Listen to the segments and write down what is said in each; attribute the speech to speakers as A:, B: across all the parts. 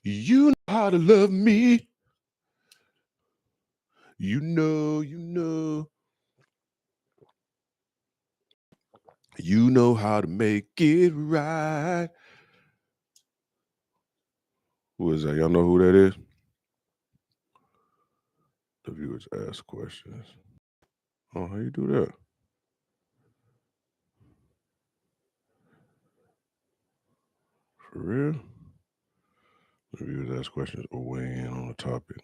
A: You know how to love me. You know, you know how to make it right. Who is that? Y'all know who that is? The viewers ask questions. Oh, how you do that? For real? The viewers ask questions or weigh in on the topic.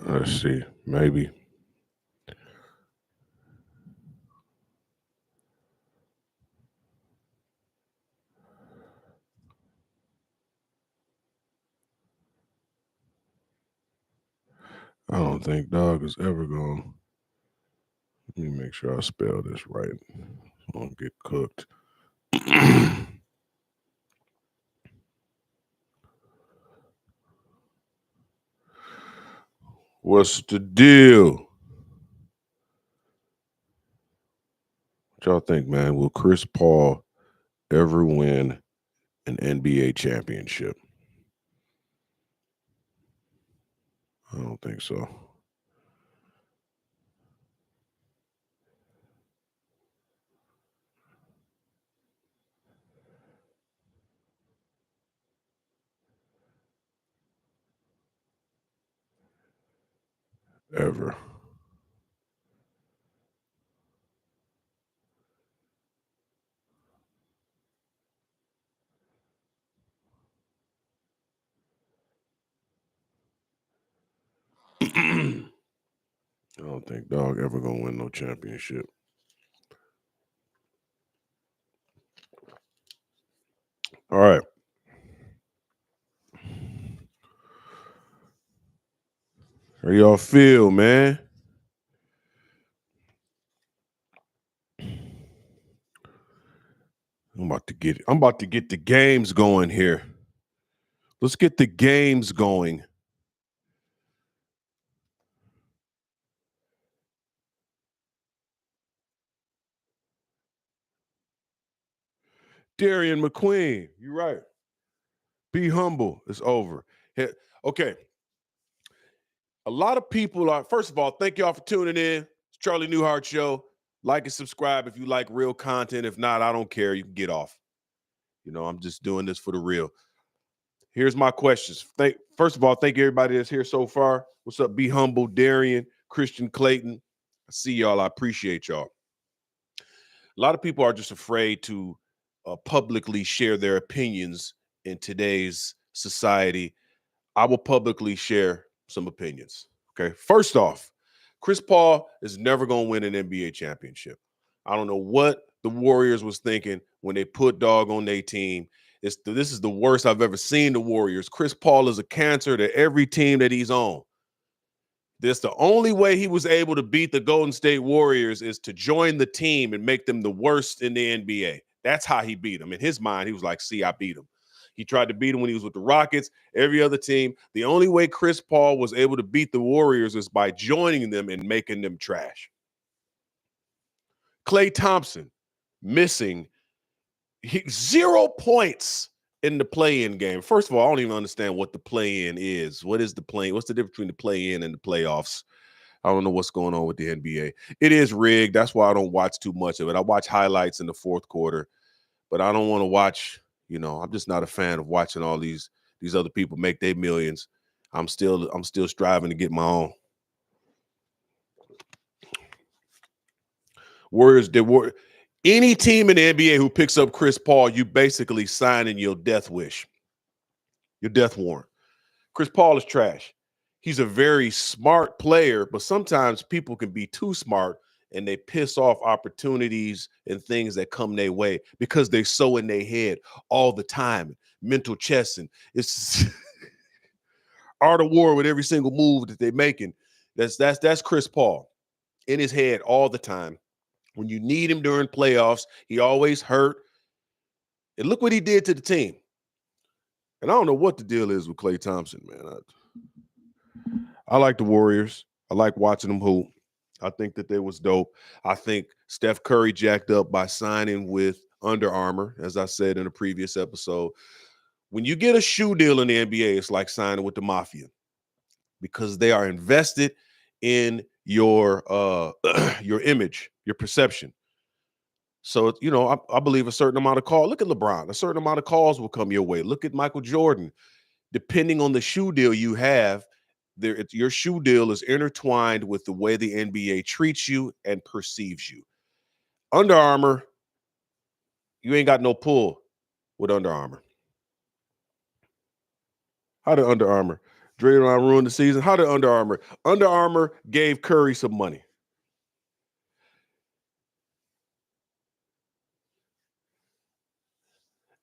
A: Let's see. Maybe. I don't think dog is ever going. Let me make sure I spell this right. I don't get cooked. What's the deal? What y'all think, man? Will Chris Paul ever win an NBA championship? I don't think so. Ever. I don't think dog ever gonna win no championship. All right. How y'all feel, man? I'm about to get the games going here. Let's get the games going. Darian McQueen, you're right. Be humble. It's over. Okay. A lot of people are, first of all, thank y'all for tuning in. It's Charlie Newhart Show. Like and subscribe if you like real content. If not, I don't care. You can get off. You know, I'm just doing this for the real. Here's my questions. First of all, thank you everybody that's here so far. What's up? Be humble, Darian, Christian Clayton. I see y'all. I appreciate y'all. A lot of people are just afraid to publicly share their opinions in today's society. I will publicly share some opinions. Okay. First off, Chris Paul is never going to win an NBA championship. I don't know what the Warriors was thinking when they put dog on their team. This is the worst I've ever seen the Warriors. Chris Paul is a cancer to every team that he's on. This the only way he was able to beat the Golden State Warriors is to join the team and make them the worst in the NBA. That's how he beat them. In his mind, he was like, see, I beat him. He tried to beat him when he was with the Rockets, every other team. The only way Chris Paul was able to beat the Warriors is by joining them and making them trash. Klay Thompson missing 0 points in the play-in game. First of all, I don't even understand what the play-in is. What is the play-in? What's the difference between the play-in and the playoffs? I don't know what's going on with the NBA. It is rigged. That's why I don't watch too much of it. I watch highlights in the fourth quarter, but I don't want to watch, I'm just not a fan of watching all these other people make their millions. I'm still striving to get my own. Warriors did any team in the NBA who picks up Chris Paul, you basically signing your death wish, your death warrant. Chris Paul is trash. He's a very smart player, but sometimes people can be too smart and they piss off opportunities and things that come their way because they're so in their head all the time. Mental chess, and it's art of war with every single move that they're making. That's Chris Paul in his head all the time. When you need him during playoffs, he always hurt. And look what he did to the team. And I don't know what the deal is with Klay Thompson, man. I like the Warriors. I like watching them hoop. I think that they was dope. I think Steph Curry jacked up by signing with Under Armour, as I said in a previous episode. When you get a shoe deal in the NBA, it's like signing with the mafia because they are invested in your your image, your perception. So, you know, I believe a certain amount of calls. Look at LeBron. A certain amount of calls will come your way. Look at Michael Jordan. Depending on the shoe deal you have, your shoe deal is intertwined with the way the NBA treats you and perceives you. Under Armour, you ain't got no pull with Under Armour. How did Under Armour? Draymond ruin the season? How did Under Armour? Under Armour gave Curry some money.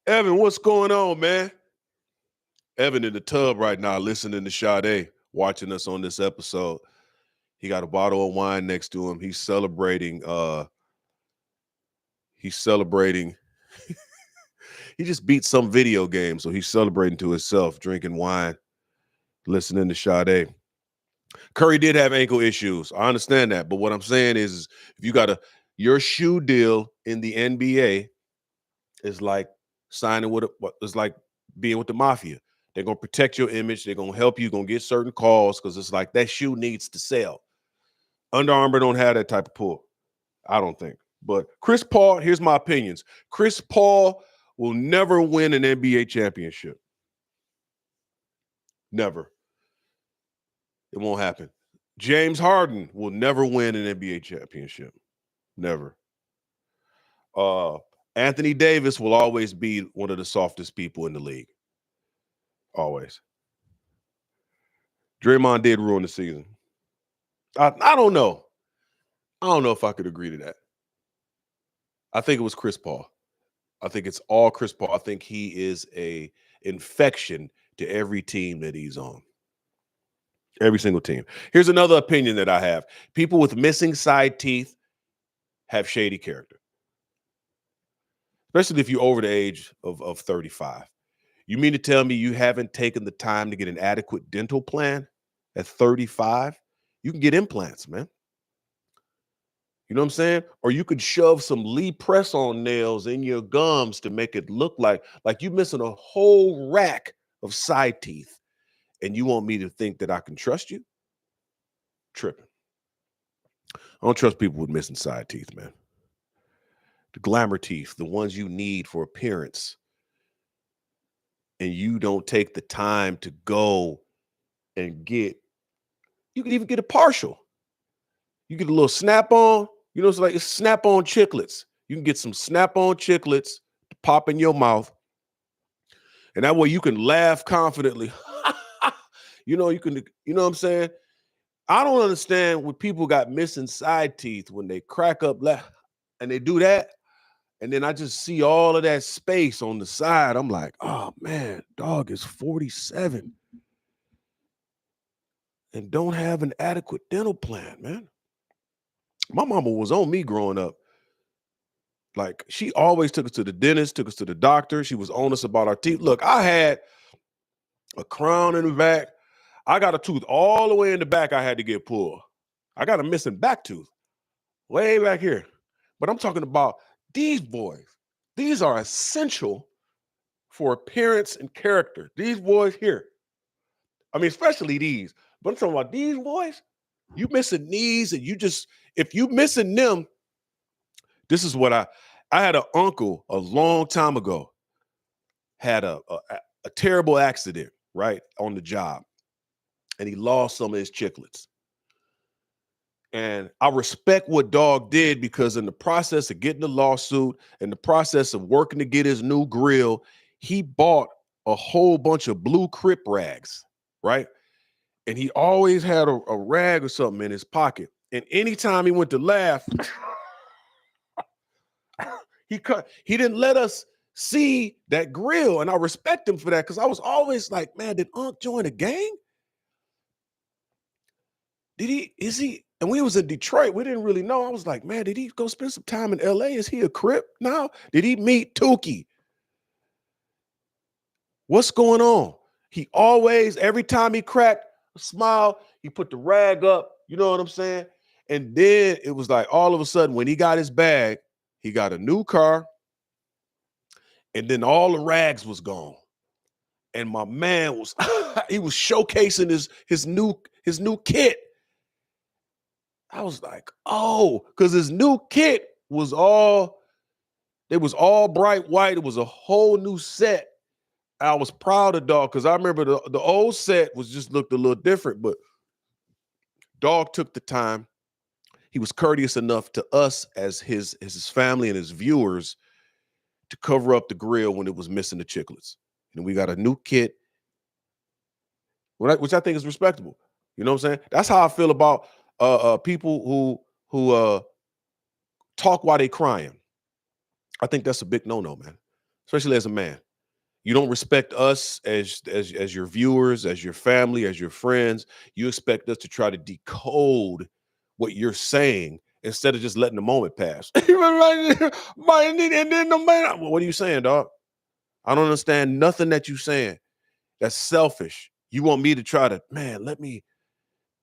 A: Evan, what's going on, man? Evan in the tub right now, listening to Sade, watching us on this episode. He got a bottle of wine next to him. He's celebrating. He just beat some video game, so he's celebrating to himself, drinking wine, listening to Sade. Curry did have ankle issues. I understand that, but what I'm saying is if you got your shoe deal in the NBA is like signing with it's like being with the mafia. They're gonna protect your image. They're gonna help you. Gonna get certain calls because it's like that shoe needs to sell. Under Armour don't have that type of pull. I don't think. But Chris Paul, here's my opinions. Chris Paul will never win an NBA championship. Never. It won't happen. James Harden will never win an NBA championship. Never. Anthony Davis will always be one of the softest people in the league. Always. Draymond did ruin the season. I don't know. I don't know if I could agree to that. I think it was Chris Paul. I think it's all Chris Paul. I think he is a infection to every team that he's on. Every single team. Here's another opinion that I have. People with missing side teeth have shady character. Especially if you're over the age of 35. You mean to tell me you haven't taken the time to get an adequate dental plan at 35? You can get implants, man. You know what I'm saying? Or you could shove some Lee press-on nails in your gums to make it look like you're missing a whole rack of side teeth. And you want me to think that I can trust you? Tripping. I don't trust people with missing side teeth, man. The glamour teeth, the ones you need for appearance. And you don't take the time to go and you can even get a partial. You get a little snap-on. You know, it's snap-on chiclets. You can get some snap-on chiclets to pop in your mouth. And that way you can laugh confidently. You know what I'm saying? I don't understand when people got missing side teeth when they crack up and they do that. And then I just see all of that space on the side. I'm like, oh man, dog is 47 and don't have an adequate dental plan, man. My mama was on me growing up. Like, she always took us to the dentist, took us to the doctor. She was on us about our teeth. Look, I had a crown in the back. I got a tooth all the way in the back I had to get pulled. I got a missing back tooth way back here. But I'm talking about these boys. These are essential for appearance and character. These boys here. I mean, especially these. But I'm talking about these boys. You missing these and if you missing them, this is what I had an uncle a long time ago, had a terrible accident, right, on the job. And he lost some of his chiclets. And I respect what dog did because in the process of getting the lawsuit and the process of working to get his new grill, he bought a whole bunch of blue Crip rags, right? And he always had a rag or something in his pocket. And anytime he went to laugh, he didn't let us see that grill. And I respect him for that because I was always like, man, did Unc join a gang? is he? And we was in Detroit. We didn't really know. I was like, man, did he go spend some time in LA? Is he a Crip now? Did he meet Tukey? What's going on? He always, every time he cracked a smile, he put the rag up. You know what I'm saying? And then it was like all of a sudden, when he got his bag, he got a new car, and then all the rags was gone. And my man was he was showcasing his new kit. I was like, oh, because his new kit was all bright white. It was a whole new set. I was proud of dog because I remember the old set was just looked a little different, but dog took the time. He was courteous enough to us as his family and his viewers to cover up the grill when it was missing the chiclets. And we got a new kit, which I think is respectable. You know what I'm saying? That's how I feel about people who talk while they crying. I think that's a big no-no, man, especially as a man. You don't respect us as your viewers, as your family, as your friends. You expect us to try to decode what you're saying instead of just letting the moment pass. And then the man, what are you saying, dog? I don't understand nothing that you're saying. That's selfish. You want me to try to, man, let me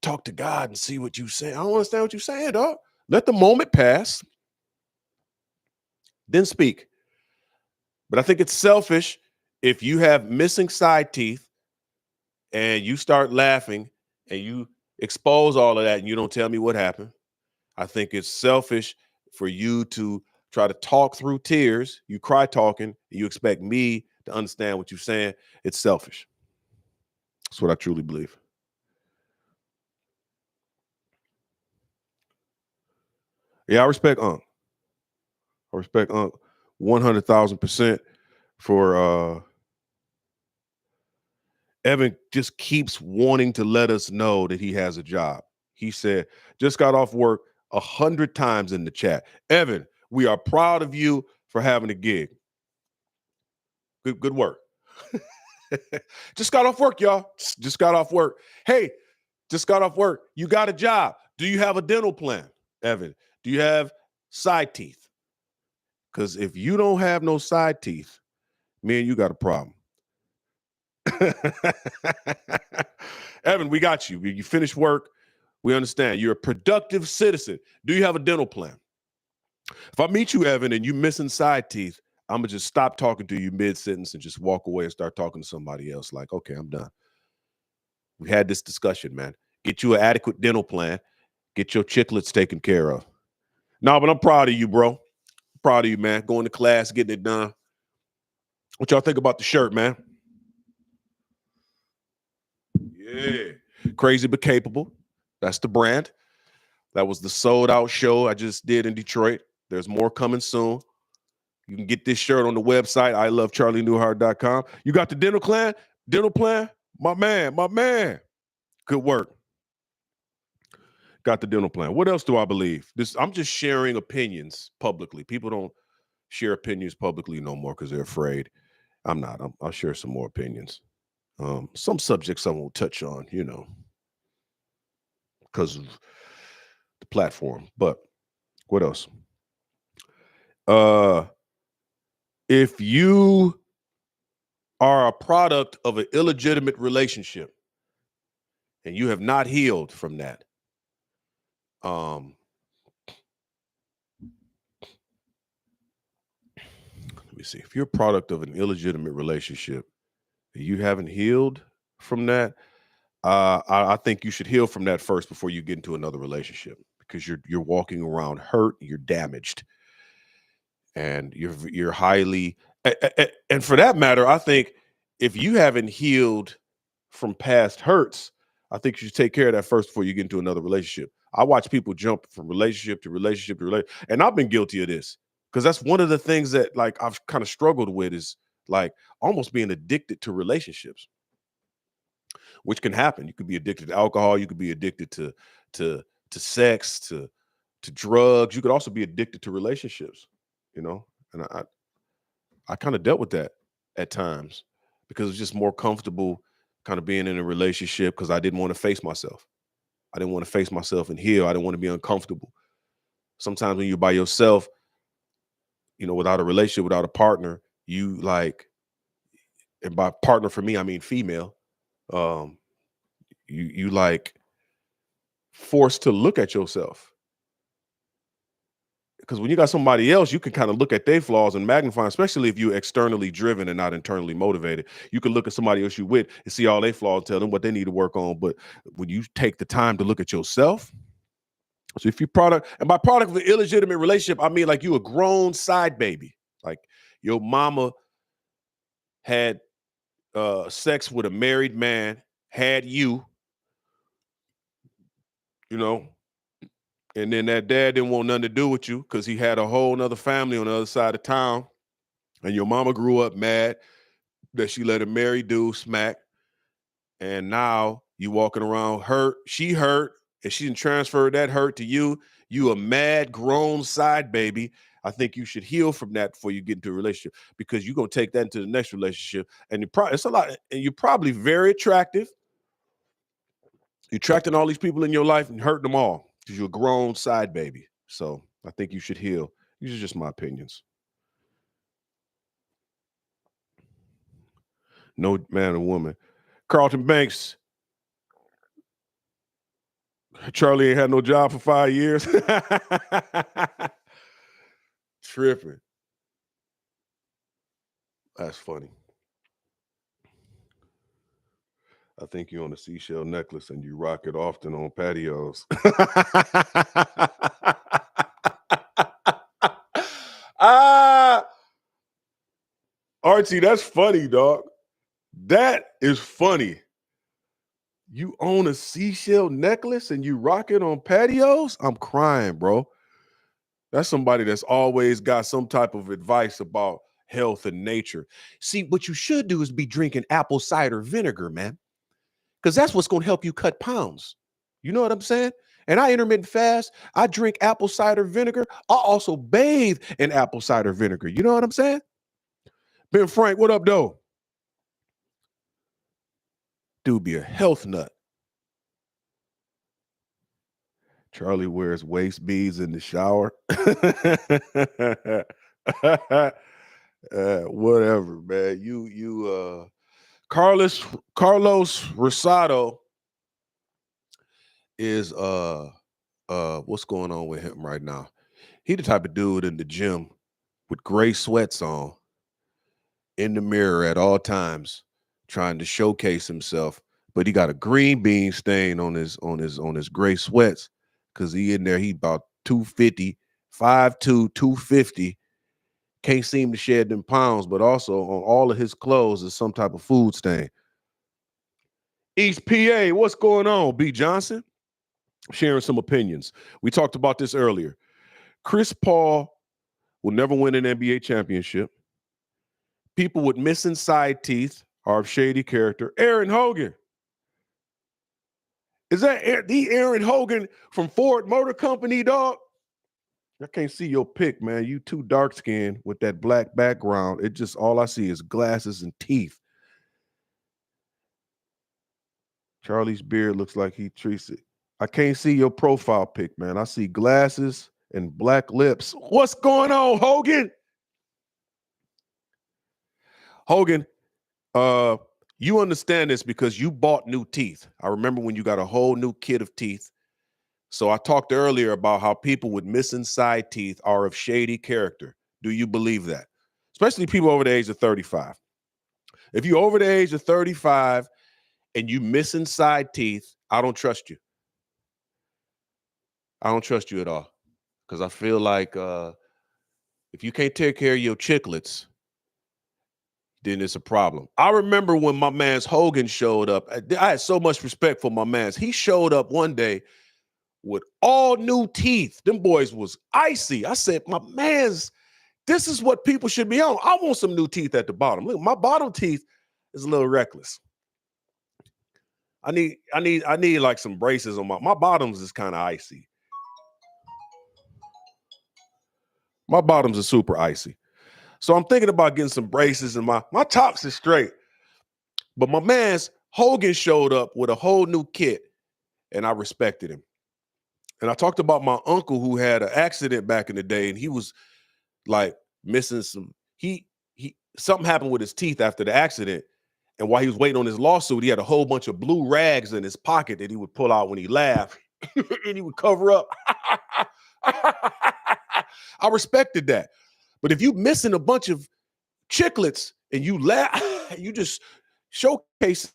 A: talk to God and see what you say. I don't understand what you're saying, dog. Let the moment pass, then speak. But I think it's selfish if you have missing side teeth and you start laughing and you expose all of that and you don't tell me what happened. I think it's selfish for you to try to talk through tears. You cry talking, and you expect me to understand what you're saying. It's selfish. That's what I truly believe. Yeah, I respect Unc. I respect Unc 100,000% for Evan just keeps wanting to let us know that he has a job. He said, just got off work 100 times in the chat. Evan, we are proud of you for having a gig. Good work. Just got off work, y'all. Just got off work. Hey, just got off work. You got a job. Do you have a dental plan, Evan? Do you have side teeth? Because if you don't have no side teeth, me and you got a problem. Evan, we got you. You finished work. We understand. You're a productive citizen. Do you have a dental plan? If I meet you, Evan, and you missing side teeth, I'm going to just stop talking to you mid-sentence and just walk away and start talking to somebody else. Like, okay, I'm done. We had this discussion, man. Get you an adequate dental plan. Get your chiclets taken care of. No, but I'm proud of you, bro. Proud of you, man. Going to class, getting it done. What y'all think about the shirt, man? Yeah. Crazy but capable. That's the brand. That was the sold out show I just did in Detroit. There's more coming soon. You can get this shirt on the website, iamcharlienewhart.com. You got the dental plan? Dental plan? My man. Good work. Got the dental plan. What else do I believe? I'm just sharing opinions publicly. People don't share opinions publicly no more because they're afraid. I'm not. I'll share some more opinions. Some subjects I won't touch on, because of the platform. But what else? If you are a product of an illegitimate relationship and you have not healed from that, let me see. If you're a product of an illegitimate relationship, you haven't healed from that, I think you should heal from that first before you get into another relationship, because you're walking around hurt, you're damaged, and you're highly, and for that matter, I think if you haven't healed from past hurts, I think you should take care of that first before you get into another relationship. I watch people jump from relationship to relationship to relationship, and I've been guilty of this because that's one of the things that like I've kind of struggled with is like almost being addicted to relationships, which can happen. You could be addicted to alcohol, you could be addicted to sex, to drugs. You could also be addicted to relationships, and I kind of dealt with that at times because it's just more comfortable kind of being in a relationship because I didn't want to face myself. I didn't want to face myself and heal. I didn't want to be uncomfortable. Sometimes when you're by yourself, without a relationship, without a partner, you like, and by partner for me, I mean female, um, you like forced to look at yourself. Because when you got somebody else, you can kind of look at their flaws and magnify, especially if you're externally driven and not internally motivated. You can look at somebody else you with and see all their flaws and tell them what they need to work on. But when you take the time to look at yourself, so if you and by product of an illegitimate relationship, I mean like you a grown side baby. Like your mama had sex with a married man, had you, and then that dad didn't want nothing to do with you because he had a whole nother family on the other side of town. And your mama grew up mad that she let a married dude smack. And now you walking around hurt. She hurt, and she didn't transfer that hurt to you. You a mad grown side baby. I think you should heal from that before you get into a relationship, because you're gonna take that into the next relationship. And it's a lot, and you're probably very attractive. You're attracting all these people in your life and hurting them all because you're a grown side baby. So I think you should heal. These are just my opinions. No man or woman. Carlton Banks. Charlie ain't had no job for 5 years. Tripping. That's funny. I think you own a seashell necklace and you rock it often on patios. Archie, that's funny, dog. That is funny. You own a seashell necklace and you rock it on patios? I'm crying, bro. That's somebody that's always got some type of advice about health and nature. See, what you should do is be drinking apple cider vinegar, man, because that's what's going to help you cut pounds. You know what I'm saying? And I intermittent fast. I drink apple cider vinegar. I also bathe in apple cider vinegar. You know what I'm saying? Ben Frank, what up, though? Dude be a health nut. Charlie wears waist beads in the shower. Whatever, man. Carlos Rosado is what's going on with him right now? He the type of dude in the gym with gray sweats on, in the mirror at all times, trying to showcase himself, but he got a green bean stain on his gray sweats because he in there. He about 250, 5'2", 250. Can't seem to shed them pounds, but also on all of his clothes is some type of food stain. East PA, what's going on? B. Johnson sharing some opinions. We talked about this earlier. Chris Paul will never win an NBA championship. People with missing side teeth are of shady character. Aaron Hogan. Is that the Aaron Hogan from Ford Motor Company, dog? I can't see your pic, man. You too dark skinned with that black background. It just, all I see is glasses and teeth. Charlie's beard looks like he treats it. I can't see your profile pic, man. I see glasses and black lips. What's going on, Hogan? Hogan, you understand this because you bought new teeth. I remember when you got a whole new kit of teeth. So I talked earlier about how people with missing side teeth are of shady character. Do you believe that? Especially people over the age of 35. If you're over the age of 35 and you missing side teeth, I don't trust you. I don't trust you at all. Because I feel like if you can't take care of your chiclets, then it's a problem. I remember when my man's Hogan showed up. I had so much respect for my man's. He showed up one day with all new teeth. Them boys was icy. I said, my man's, this is what people should be on. I want some new teeth at the bottom. Look, my bottom teeth is a little reckless. I need like some braces on my bottoms is kind of icy. My bottoms are super icy. So I'm thinking about getting some braces, and my tops is straight. But my man's Hogan showed up with a whole new kit. and I respected him. And I talked about my uncle who had an accident back in the day, and he was like missing something happened with his teeth after the accident. And while he was waiting on his lawsuit, he had a whole bunch of blue rags in his pocket that he would pull out when he laughed and he would cover up. I respected that. But if you missing a bunch of chiclets and you laugh, you just showcase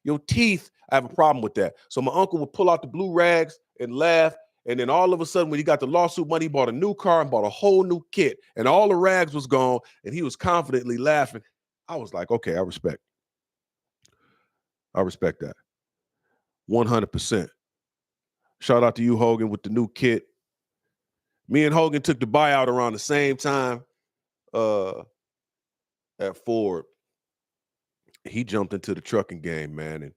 A: your teeth, I have a problem with that. So my uncle would pull out the blue rags and laugh. And then all of a sudden, when he got the lawsuit money, he bought a new car and bought a whole new kit. And all the rags was gone. And he was confidently laughing. I was like, okay, I respect that. 100%. Shout out to you, Hogan, with the new kit. Me and Hogan took the buyout around the same time at Ford. He jumped into the trucking game, man. And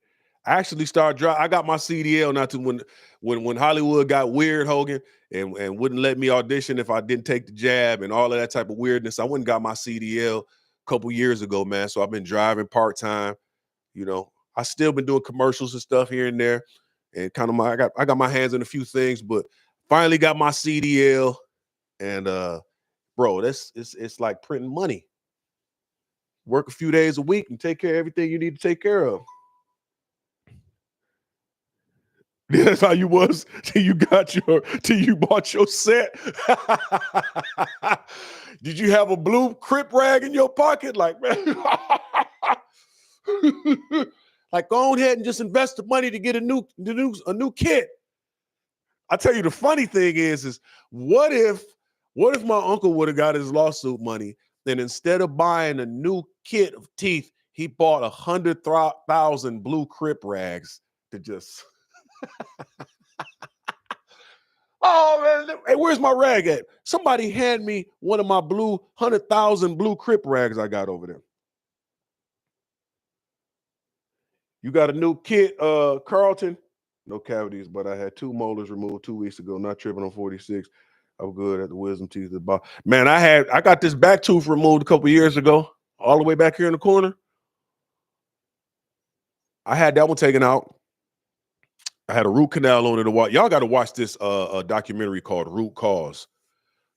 A: I actually started driving. I got my CDL not to when Hollywood got weird, Hogan, and wouldn't let me audition if I didn't take the jab and all of that type of weirdness. I went and got my CDL a couple years ago, man. So I've been driving part-time. You know, I still been doing commercials and stuff here and there. And kind of I got my hands in a few things, but finally got my CDL. And bro, it's like printing money. Work a few days a week and take care of everything you need to take care of. That's how you was till you bought your set. Did you have a blue Crip rag in your pocket? Like, man, like go ahead and just invest the money to get a new kit. I tell you, the funny thing is what if my uncle would have got his lawsuit money, then instead of buying a new kit of teeth, he bought 100,000 blue Crip rags to just. Oh man, hey, where's my rag at? Somebody hand me one of my 100,000 blue Crip rags I got over there. You got a new kit, Carlton? No cavities, but I had 2 molars removed 2 weeks ago. Not tripping on 46. I'm good at the wisdom teeth. Man, I got this back tooth removed a couple years ago, all the way back here in the corner. I had that one taken out. I had a root canal on it to watch. Y'all got to watch this documentary called Root Cause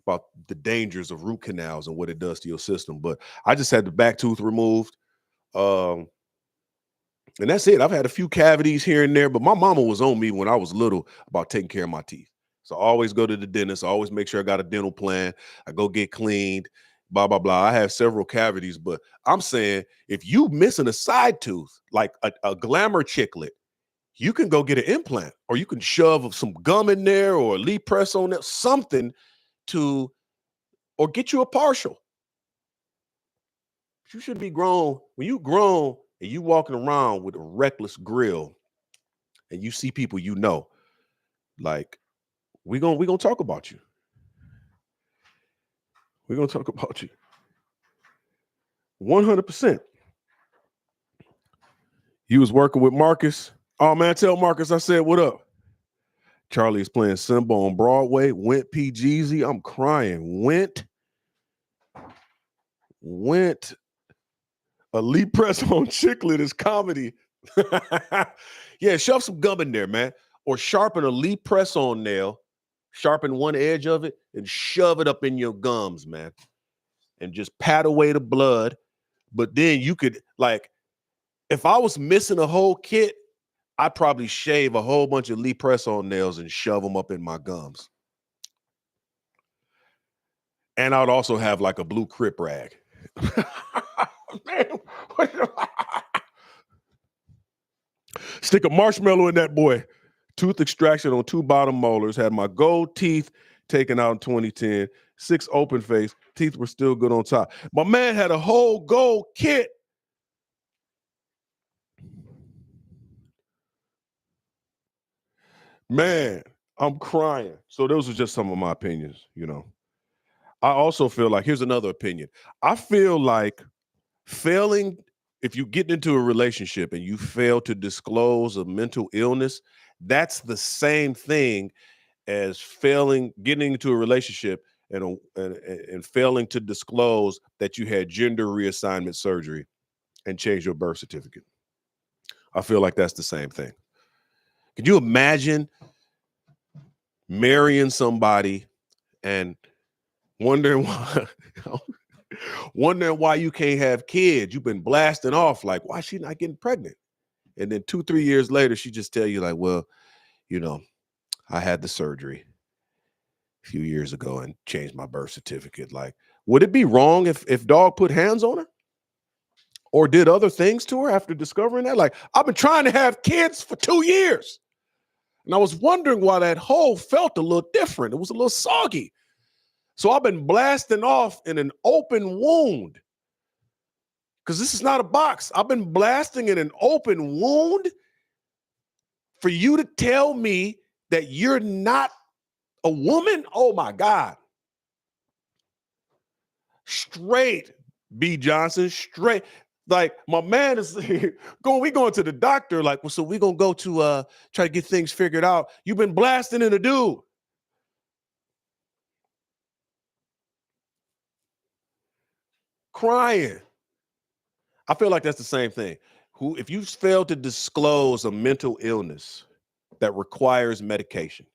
A: about the dangers of root canals and what it does to your system. But I just had the back tooth removed. And that's it. I've had a few cavities here and there, but my mama was on me when I was little about taking care of my teeth. So I always go to the dentist. I always make sure I got a dental plan. I go get cleaned, blah, blah, blah. I have several cavities, but I'm saying if you missing a side tooth, like a glamour chiclet, you can go get an implant, or you can shove some gum in there or a lead press on there, something or get you a partial. You should be grown. When you grown and you walking around with a reckless grill and you see people you know, like, we gonna talk about you. We're gonna talk about you. 100%. You was working with Marcus. Oh man, tell Marcus I said what up. Charlie is playing Simba on Broadway. Went PGZ. I'm crying. Went. A lead press on chiclet is comedy. Yeah, shove some gum in there, man. Or sharpen a lead press on nail, sharpen one edge of it, and shove it up in your gums, man. And just pat away the blood. But then you could, like, if I was missing a whole kit, I'd probably shave a whole bunch of lead press on nails and shove them up in my gums. And I'd also have like a blue Crip rag. Man, stick a marshmallow in that boy. Tooth extraction on 2 bottom molars. Had my gold teeth taken out in 2010. 6 open face. Teeth were still good on top. My man had a whole gold kit. Man, I'm crying. So those are just some of my opinions, you know. I also feel like, here's another opinion. I feel like failing, if you get into a relationship and you fail to disclose a mental illness, that's the same thing as getting into a relationship and failing to disclose that you had gender reassignment surgery and change your birth certificate. I feel like that's the same thing. Could you imagine marrying somebody and wondering why, wondering why you can't have kids? You've been blasting off like, why is she not getting pregnant? And then 2-3 years later, she just tell you like, well, you know, I had the surgery a few years ago and changed my birth certificate. Like, would it be wrong if dog put hands on her or did other things to her after discovering that? Like, I've been trying to have kids for 2 years. And I was wondering why that hole felt a little different. It was a little soggy. So I've been blasting off in an open wound because this is not a box. I've been blasting in an open wound for you to tell me that you're not a woman. Oh my God. Straight, B. Johnson, straight. Like my man is we going to the doctor. Like, well, so we gonna go to try to get things figured out. You've been blasting in a dude. Crying. I feel like that's the same thing. If you fail to disclose a mental illness that requires medication,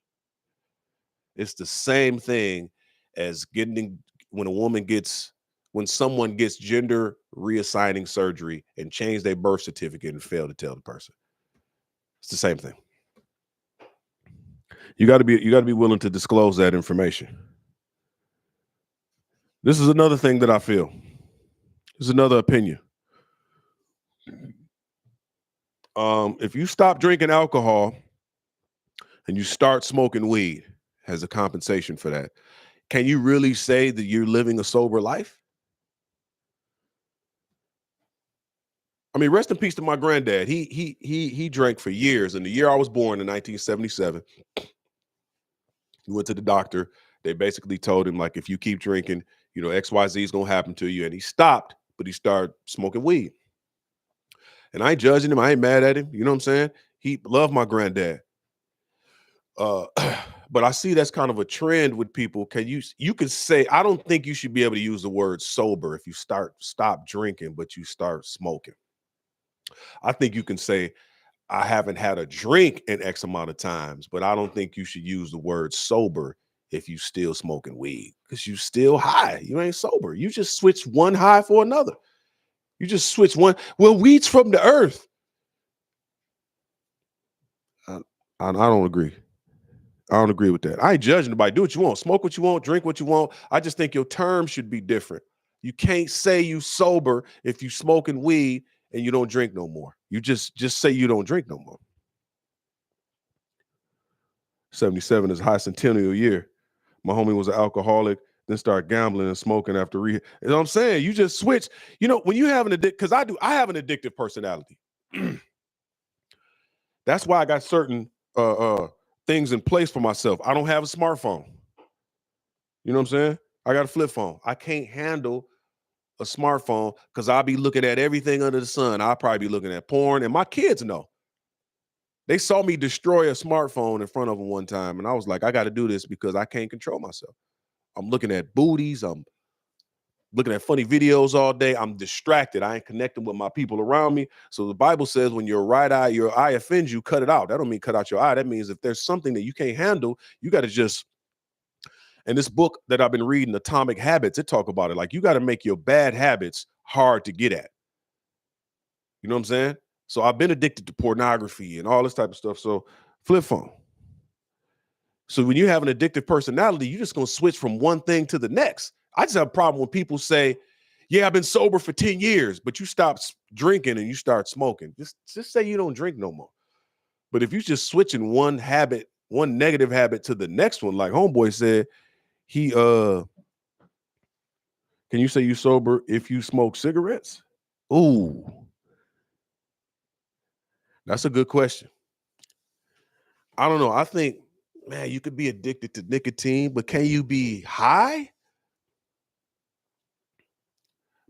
A: it's the same thing as when someone gets gender reassigning surgery and change their birth certificate and fail to tell the person. It's the same thing. You got to be willing to disclose that information. This is another thing that I feel. This is another opinion. If you stop drinking alcohol and you start smoking weed as a compensation for that, can you really say that you're living a sober life? I mean, rest in peace to my granddad. He drank for years. And the year I was born in 1977, he went to the doctor. They basically told him, like, if you keep drinking, you know, XYZ is gonna happen to you. And he stopped, but he started smoking weed. And I ain't judging him. I ain't mad at him. You know what I'm saying? He loved my granddad. But I see that's kind of a trend with people. You could say, I don't think you should be able to use the word sober if you stop drinking, but you start smoking. I think you can say, I haven't had a drink in X amount of times, but I don't think you should use the word sober if you still smoking weed, because you still high. You ain't sober. You just switch one high for another. You just switch one. Well, weed's from the earth. I don't agree. I don't agree with that. I ain't judging nobody. Do what you want. Smoke what you want. Drink what you want. I just think your terms should be different. You can't say you sober if you smoking weed and you don't drink no more. You just say you don't drink no more. 77 is high centennial year. My homie was an alcoholic, then started gambling and smoking after rehab. You know what I'm saying? You just switch. You know, when you have because I have an addictive personality. That's why I got certain things in place for myself. I don't have a smartphone. You know what I'm saying? I got a flip phone. I can't handle a smartphone because I'll be looking at everything under the sun. I'll probably be looking at porn, and my kids know. They saw me destroy a smartphone in front of them one time, and I was like, I got to do this because I can't control myself. I'm looking at booties. I'm looking at funny videos all day. I'm distracted. I ain't connecting with my people around me. So the Bible says when your eye offends you, cut it out. That don't mean cut out your eye. That means if there's something that you can't handle, you got to just. And this book that I've been reading, Atomic Habits, it talk about it. Like, you got to make your bad habits hard to get at. You know what I'm saying? So I've been addicted to pornography and all this type of stuff. So flip phone. So when you have an addictive personality, you're just going to switch from one thing to the next. I just have a problem when people say, yeah, I've been sober for 10 years, but you stop drinking and you start smoking. Just say you don't drink no more. But if you just switching one negative habit to the next one, like homeboy said, can you say you sober if you smoke cigarettes? Ooh, that's a good question. I don't know. I think, man, you could be addicted to nicotine, but can you be high?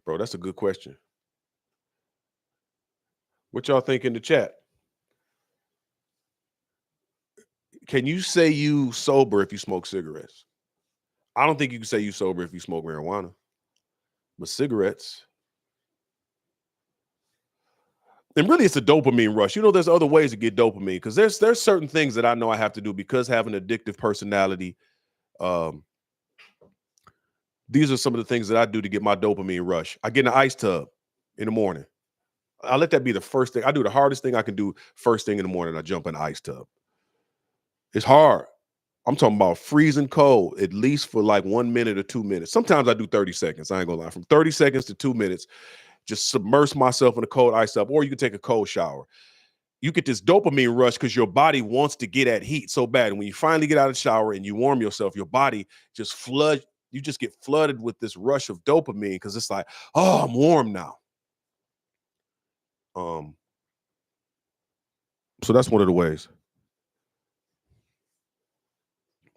A: Bro, that's a good question. What y'all think in the chat? Can you say you sober if you smoke cigarettes? I don't think you can say you sober if you smoke marijuana, but cigarettes. And really, it's a dopamine rush. You know, there's other ways to get dopamine because there's certain things that I know I have to do because I have an addictive personality. Um, these are some of the things that I do to get my dopamine rush. I get in an ice tub in the morning. I let that be the first thing. I do the hardest thing I can do first thing in the morning. I jump in the ice tub. It's hard. I'm talking about freezing cold, at least for like 1 minute or 2 minutes. Sometimes I do 30 seconds. I ain't gonna lie. From 30 seconds to 2 minutes, just submerge myself in a cold ice tub, or you can take a cold shower. You get this dopamine rush because your body wants to get at heat so bad. And when you finally get out of the shower and you warm yourself, your body just you just get flooded with this rush of dopamine because it's like, oh, I'm warm now. So that's one of the ways.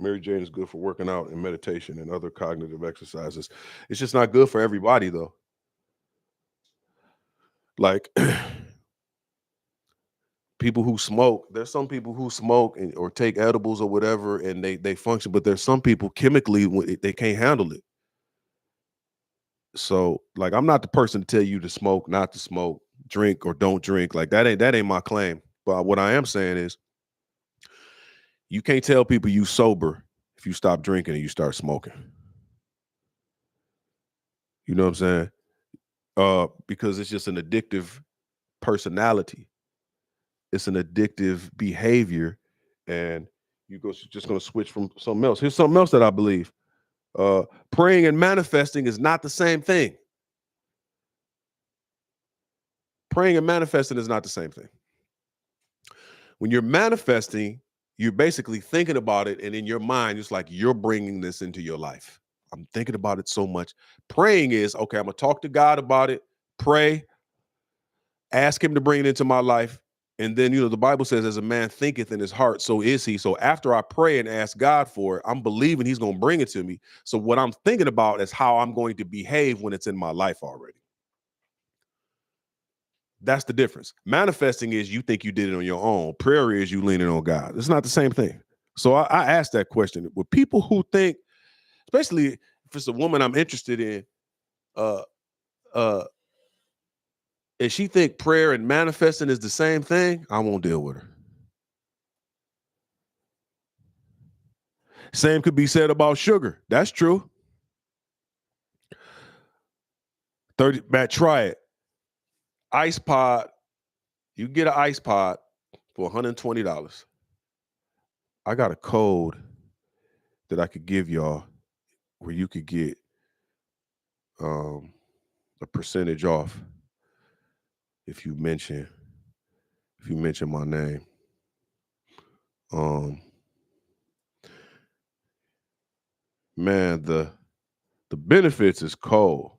A: Mary Jane is good for working out and meditation and other cognitive exercises. It's just not good for everybody though. Like people who smoke, there's some people who smoke or take edibles or whatever, and they function, but there's some people chemically they can't handle it. So like I'm not the person to tell you to smoke, not to smoke, drink or don't drink. Like that ain't my claim. But what I am saying is you can't tell people you sober if you stop drinking and you start smoking. You know what I'm saying? Because it's just an addictive personality. It's an addictive behavior, and just going to switch from something else. Here's something else that I believe. Praying and manifesting is not the same thing. Praying and manifesting is not the same thing. When you're manifesting, you're basically thinking about it, and in your mind, it's like you're bringing this into your life. I'm thinking about it so much. Praying is, okay, I'm going to talk to God about it, pray, ask him to bring it into my life. And then, the Bible says, as a man thinketh in his heart, so is he. So after I pray and ask God for it, I'm believing he's going to bring it to me. So what I'm thinking about is how I'm going to behave when it's in my life already. That's the difference. Manifesting is you think you did it on your own. Prayer is you leaning on God. It's not the same thing. So I asked that question. With people who think, especially if it's a woman I'm interested in, if she think prayer and manifesting is the same thing, I won't deal with her. Same could be said about sugar. That's true. 30, Matt, try it. Ice pod. You get an ice pod for $120. I got a code that I could give y'all where you could get a percentage off if you mention my name. Man, the benefits is cold.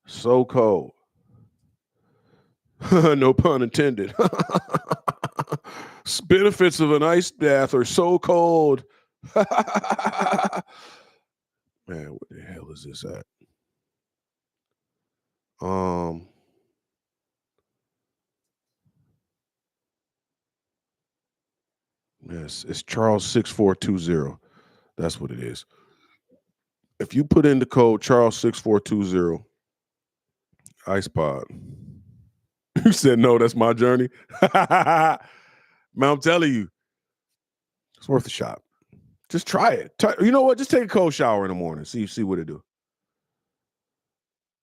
A: So cold. No pun intended. Benefits of an ice bath are so cold. Man, what the hell is this at? Yes, it's Charles 6420. That's what it is. If you put in the code Charles 6420, ice pod. You said no, that's my journey. Man, I'm telling you, it's worth a shot. Just try it. You know what? Just take a cold shower in the morning. See what it do.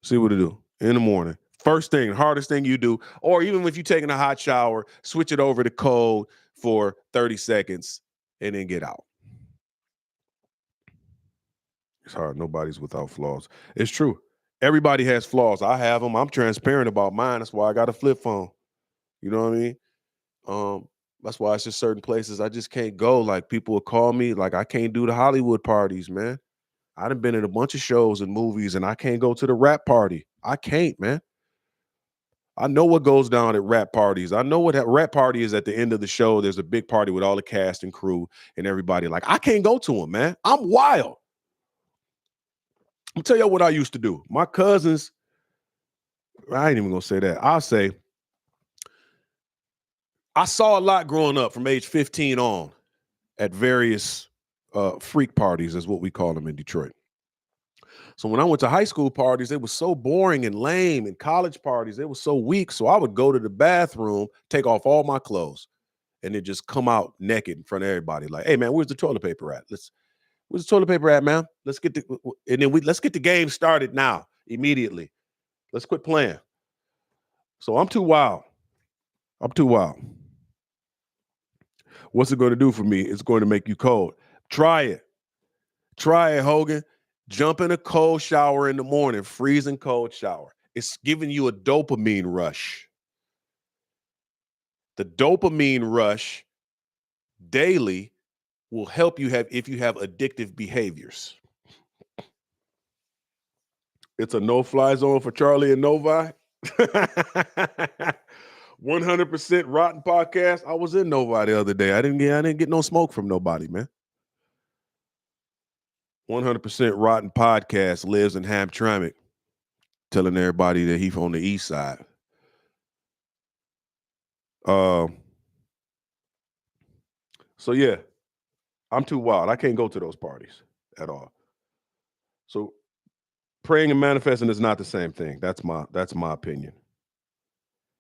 A: See what it do in the morning. First thing, hardest thing you do, or even if you're taking a hot shower, switch it over to cold for 30 seconds and then get out. It's hard. Nobody's without flaws. It's true. Everybody has flaws. I have them. I'm transparent about mine. That's why I got a flip phone. You know what I mean? That's why it's just certain places I just can't go. Like people will call me, like I can't do the Hollywood parties, man. I done been in a bunch of shows and movies and I can't go to the rap party. I can't, man. I know what goes down at rap parties. I know what that rap party is at the end of the show. There's a big party with all the cast and crew and everybody. Like, I can't go to them, man. I'm wild. I'll tell you what I used to do. My cousins, I ain't even gonna say that. I'll say I saw a lot growing up from age 15 on at various freak parties, is what we call them in Detroit. So when I went to high school parties, it was so boring and lame, and college parties, it was so weak. So I would go to the bathroom, take off all my clothes, and then just come out naked in front of everybody. Like, hey man, where's the toilet paper at? Where's the toilet paper at, man? Let's get let's get the game started now, immediately. Let's quit playing. So I'm too wild. I'm too wild. What's it going to do for me? It's going to make you cold. Try it. Try it, Hogan. Jump in a cold shower in the morning, freezing cold shower. It's giving you a dopamine rush. The dopamine rush daily will help you if you have addictive behaviors. It's a no-fly zone for Charlie and Novi. 100% rotten podcast. I was in Novi the other day. I didn't get no smoke from nobody, man. 100% rotten podcast lives in Hamtramck, telling everybody that he's on the east side. So yeah, I'm too wild. I can't go to those parties at all. So praying and manifesting is not the same thing. That's my opinion.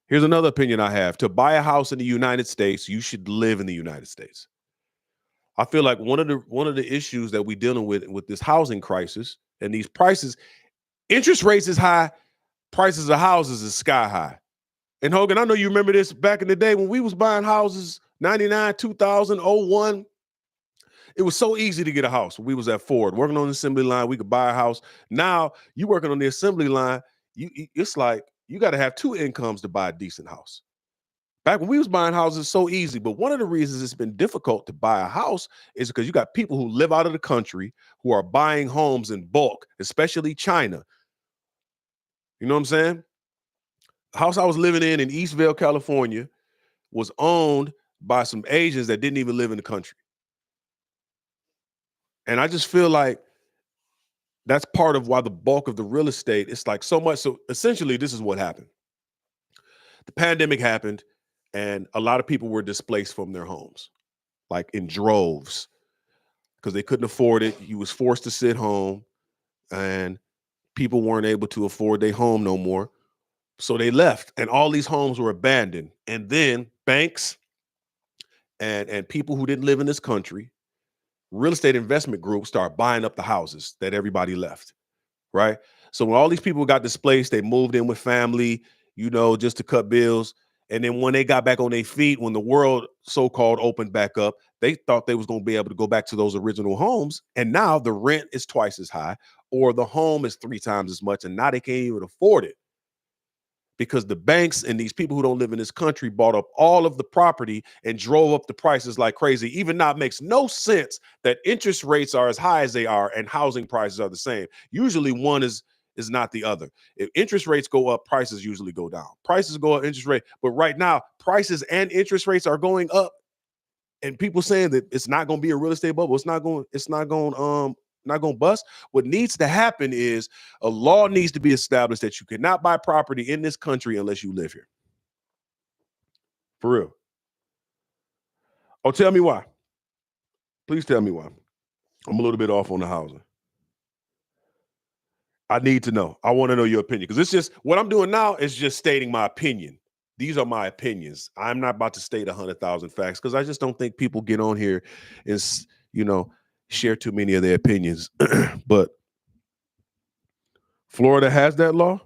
A: Here's another opinion I have. To buy a house in the United States, you should live in the United States. I feel like one of the issues that we're dealing with this housing crisis and these prices, interest rates is high, prices of houses is sky high. And Hogan, I know you remember this back in the day when we was buying houses, 99, 2000, 01. It was so easy to get a house when we was at Ford, working on the assembly line. We could buy a house. Now you working on the assembly line, it's like you got to have two incomes to buy a decent house. Back when we was buying houses, so easy. But one of the reasons it's been difficult to buy a house is because you got people who live out of the country who are buying homes in bulk, especially China. You know what I'm saying? The house I was living in Eastvale, California, was owned by some Asians that didn't even live in the country. And I just feel like that's part of why the bulk of the real estate, it's like so much. So essentially, this is what happened. The pandemic happened, and a lot of people were displaced from their homes, like in droves, because they couldn't afford it. You was forced to sit home, and people weren't able to afford their home no more. So they left, and all these homes were abandoned. And then banks and people who didn't live in this country, real estate investment groups, start buying up the houses that everybody left, right? So when all these people got displaced, they moved in with family, just to cut bills. And then when they got back on their feet, when the world so-called opened back up, they thought they was going to be able to go back to those original homes. And now the rent is twice as high, or the home is 3 times as much. And now they can't even afford it, because the banks and these people who don't live in this country bought up all of the property and drove up the prices like crazy. Even now, it makes no sense that interest rates are as high as they are and housing prices are the same. Usually one is not the other. If interest rates go up, prices usually go down. Prices go up, interest rate. But right now, prices and interest rates are going up. And people saying that it's not going to be a real estate bubble. It's not going to bust. What needs to happen is a law needs to be established that you cannot buy property in this country unless you live here. For real. Oh, tell me why. Please tell me why. I'm a little bit off on the housing. I need to know. I want to know your opinion, because it's just what I'm doing now is just stating my opinion. These are my opinions. I'm not about to state 100,000 facts, because I just don't think people get on here and, share too many of their opinions. But Florida has that law?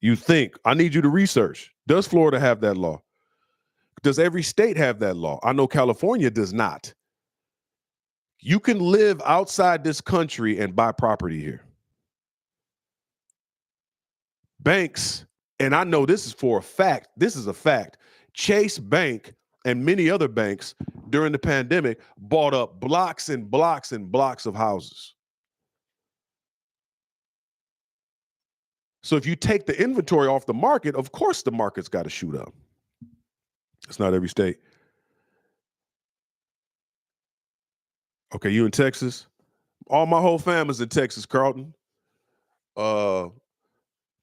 A: You think? I need you to research. Does Florida have that law? Does every state have that law? I know California does not. You can live outside this country and buy property here. Banks, and I know this is for a fact, this is a fact, Chase Bank and many other banks during the pandemic bought up blocks and blocks and blocks of houses. So if you take the inventory off the market, of course the market's got to shoot up. It's not every state. Okay, you in Texas? All my whole family's in Texas, Carlton.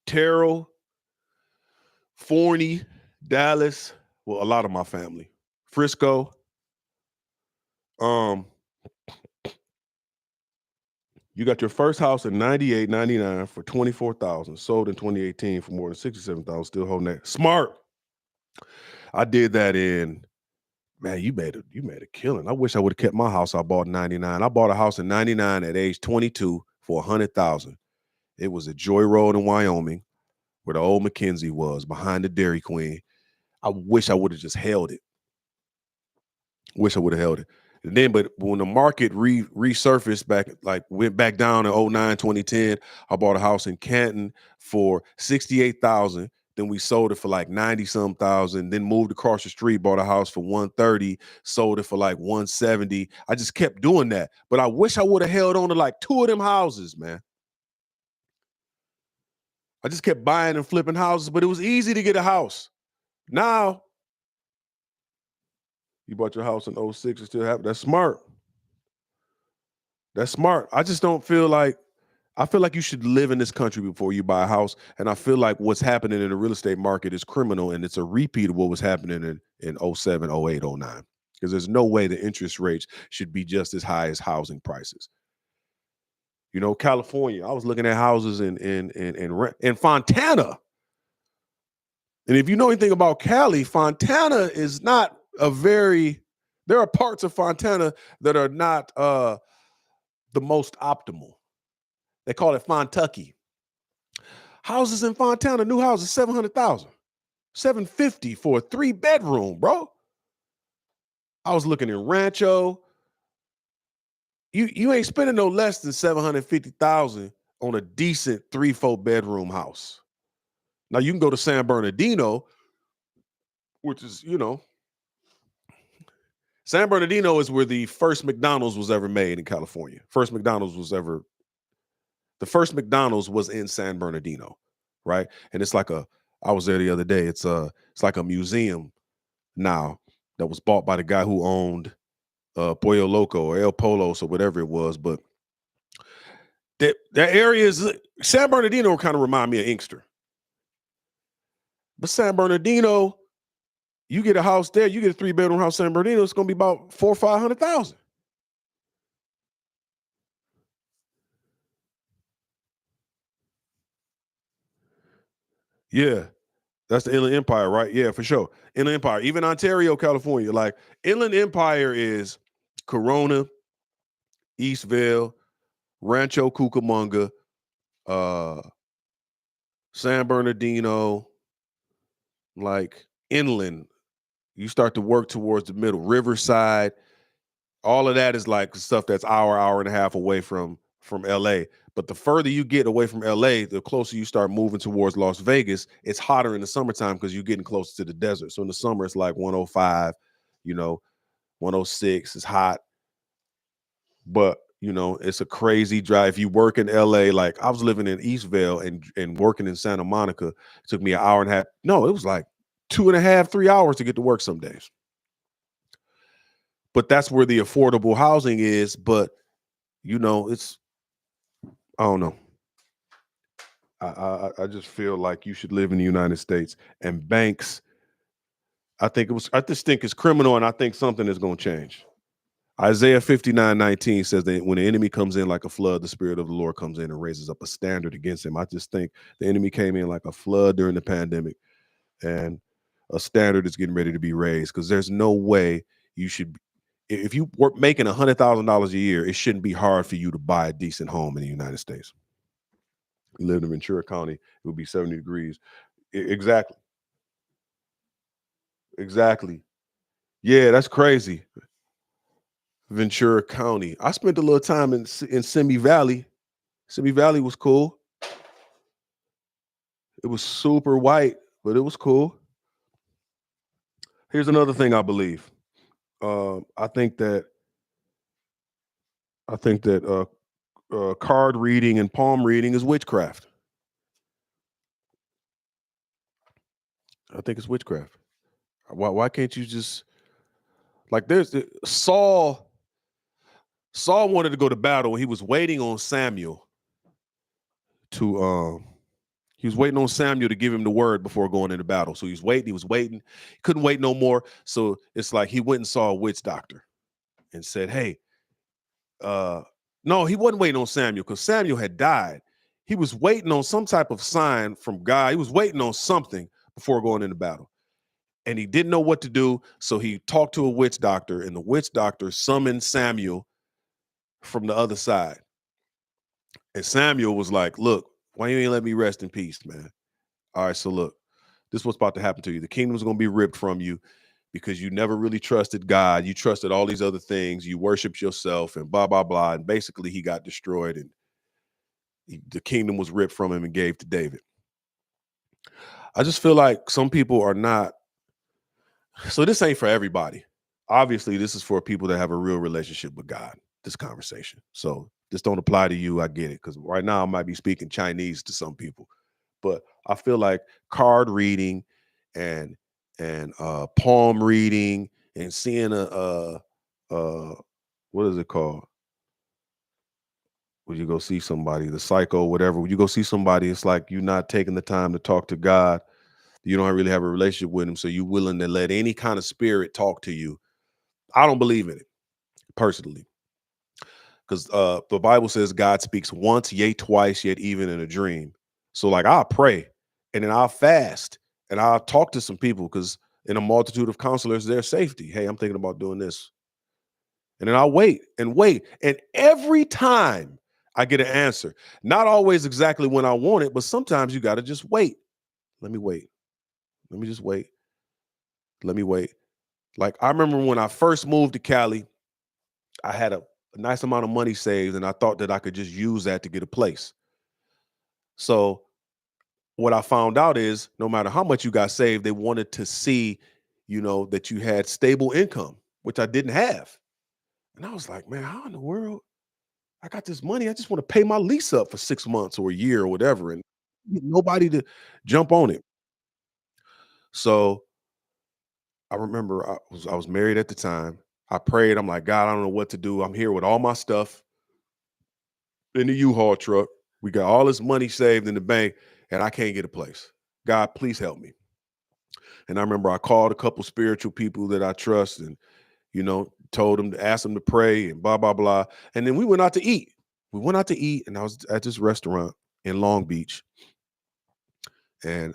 A: Terrell, Forney, Dallas. Well, a lot of my family. Frisco. You got your first house in 98, 99 for 24,000, sold in 2018 for more than 67,000, still holding that. Smart. I did that in, man, you made a killing. I wish I would have kept my house I bought in 99. I bought a house in 99 at age 22 for 100,000. It was at Joy Road in Wyoming, where the old McKenzie was, behind the Dairy Queen. I wish I would have just held it. Wish I would have held it. And then, but when the market resurfaced back, like went back down in 09, 2010, I bought a house in Canton for 68,000. Then we sold it for like 90 some thousand, then moved across the street, bought a house for 130, sold it for like 170. I just kept doing that. But I wish I would have held on to like 2 of them houses, man. I just kept buying and flipping houses, but it was easy to get a house. Now, you bought your house in 06 and still have it. That's smart. That's smart. I just don't feel like, I feel like you should live in this country before you buy a house. And I feel like what's happening in the real estate market is criminal, and it's a repeat of what was happening in 07, 08, 09. Because there's no way the interest rates should be just as high as housing prices. You know, California, I was looking at houses in Fontana. And if you know anything about Cali, Fontana is not there are parts of Fontana that are not the most optimal. They call it Fontucky. Houses in Fontana, new houses, 700,000, 750 for a 3-bedroom, bro. I was looking in Rancho. You ain't spending no less than 750,000 on a decent 3-4 bedroom house. Now you can go to San Bernardino, which is, you know, San Bernardino is where the first McDonald's was ever made in California. The first McDonald's was in San Bernardino, right? And it's like I was there the other day. It's like a museum now that was bought by the guy who owned Pollo Loco or El Polos or whatever it was. But that area is, San Bernardino kind of remind me of Inkster. But San Bernardino, you get a house there, you get a 3-bedroom house in San Bernardino, it's going to be about 400,000 or 500,000. Yeah, that's the Inland Empire, right? Yeah, for sure. Inland Empire, even Ontario, California. Like Inland Empire is Corona, Eastvale, Rancho Cucamonga, San Bernardino, like inland. You start to work towards the middle, Riverside. All of that is like stuff that's hour and a half away from LA. But the further you get away from LA, the closer you start moving towards Las Vegas. It's hotter in the summertime because you're getting closer to the desert. So in the summer, it's like 105, 106. It's hot. But, it's a crazy drive. If you work in LA, like I was living in Eastvale and working in Santa Monica, it took me an hour and a half. No, it was like 2.5, 3 hours to get to work some days. But that's where the affordable housing is. But, it's, I don't know. I just feel like you should live in the United States, and banks, I just think it's criminal, and I think something is going to change. Isaiah 59:19 says that when the enemy comes in like a flood, the Spirit of the Lord comes in and raises up a standard against him. I just think the enemy came in like a flood during the pandemic, and a standard is getting ready to be raised, because there's no way you should, if you were making $100,000 a year, it shouldn't be hard for you to buy a decent home in the United States. You live in Ventura County, it would be 70 degrees. Exactly. Yeah, that's crazy. Ventura County. I spent a little time in Simi Valley. Simi Valley was cool. It was super white, but it was cool. Here's another thing I believe. I think that card reading and palm reading is witchcraft. I think it's witchcraft. Why can't you just, like, there's Saul wanted to go to battle, and he was waiting on Samuel to give him the word before going into battle. So he was waiting, couldn't wait no more. So it's like he went and saw a witch doctor and said, hey, No, he wasn't waiting on Samuel because Samuel had died. He was waiting on some type of sign from God. He was waiting on something before going into battle. And he didn't know what to do. So he talked to a witch doctor, and the witch doctor summoned Samuel from the other side. And Samuel was like, look, why you ain't let me rest in peace, man? All right, so look, this is what's about to happen to you. The kingdom's going to be ripped from you because you never really trusted God. You trusted all these other things. You worshiped yourself and blah, blah, blah. And basically he got destroyed, and the kingdom was ripped from him and gave to David. I just feel like some people are not. So this ain't for everybody. Obviously, this is for people that have a real relationship with God, this conversation. So this don't apply to you. I get it. Because right now I might be speaking Chinese to some people. But I feel like card reading and palm reading and seeing what is it called? When you go see somebody, the psycho, whatever, when you go see somebody, it's like you're not taking the time to talk to God. You don't really have a relationship with him, so you're willing to let any kind of spirit talk to you. I don't believe in it personally, because the Bible says God speaks once, yea, twice, yet even in a dream. So like I'll pray and then I'll fast and I'll talk to some people, because in a multitude of counselors, there's safety. Hey, I'm thinking about doing this. And then I'll wait and wait. And every time I get an answer, not always exactly when I want it, but sometimes you got to just wait. Let me wait. Let me just wait. Let me wait. Like I remember when I first moved to Cali, I had a nice amount of money saved, and I thought that I could just use that to get a place. So what I found out is no matter how much you got saved, they wanted to see, that you had stable income, which I didn't have. And I was like, man, how in the world? I got this money. I just want to pay my lease up for 6 months or a year or whatever, and nobody to jump on it. So I remember I was married at the time. I prayed. I'm like, God, I don't know what to do. I'm here with all my stuff in the U-Haul truck. We got all this money saved in the bank, and I can't get a place. God, please help me. And I remember I called a couple spiritual people that I trust, and told them to ask them to pray and blah blah blah. And then we went out to eat. We went out to eat, and I was at this restaurant in Long Beach, and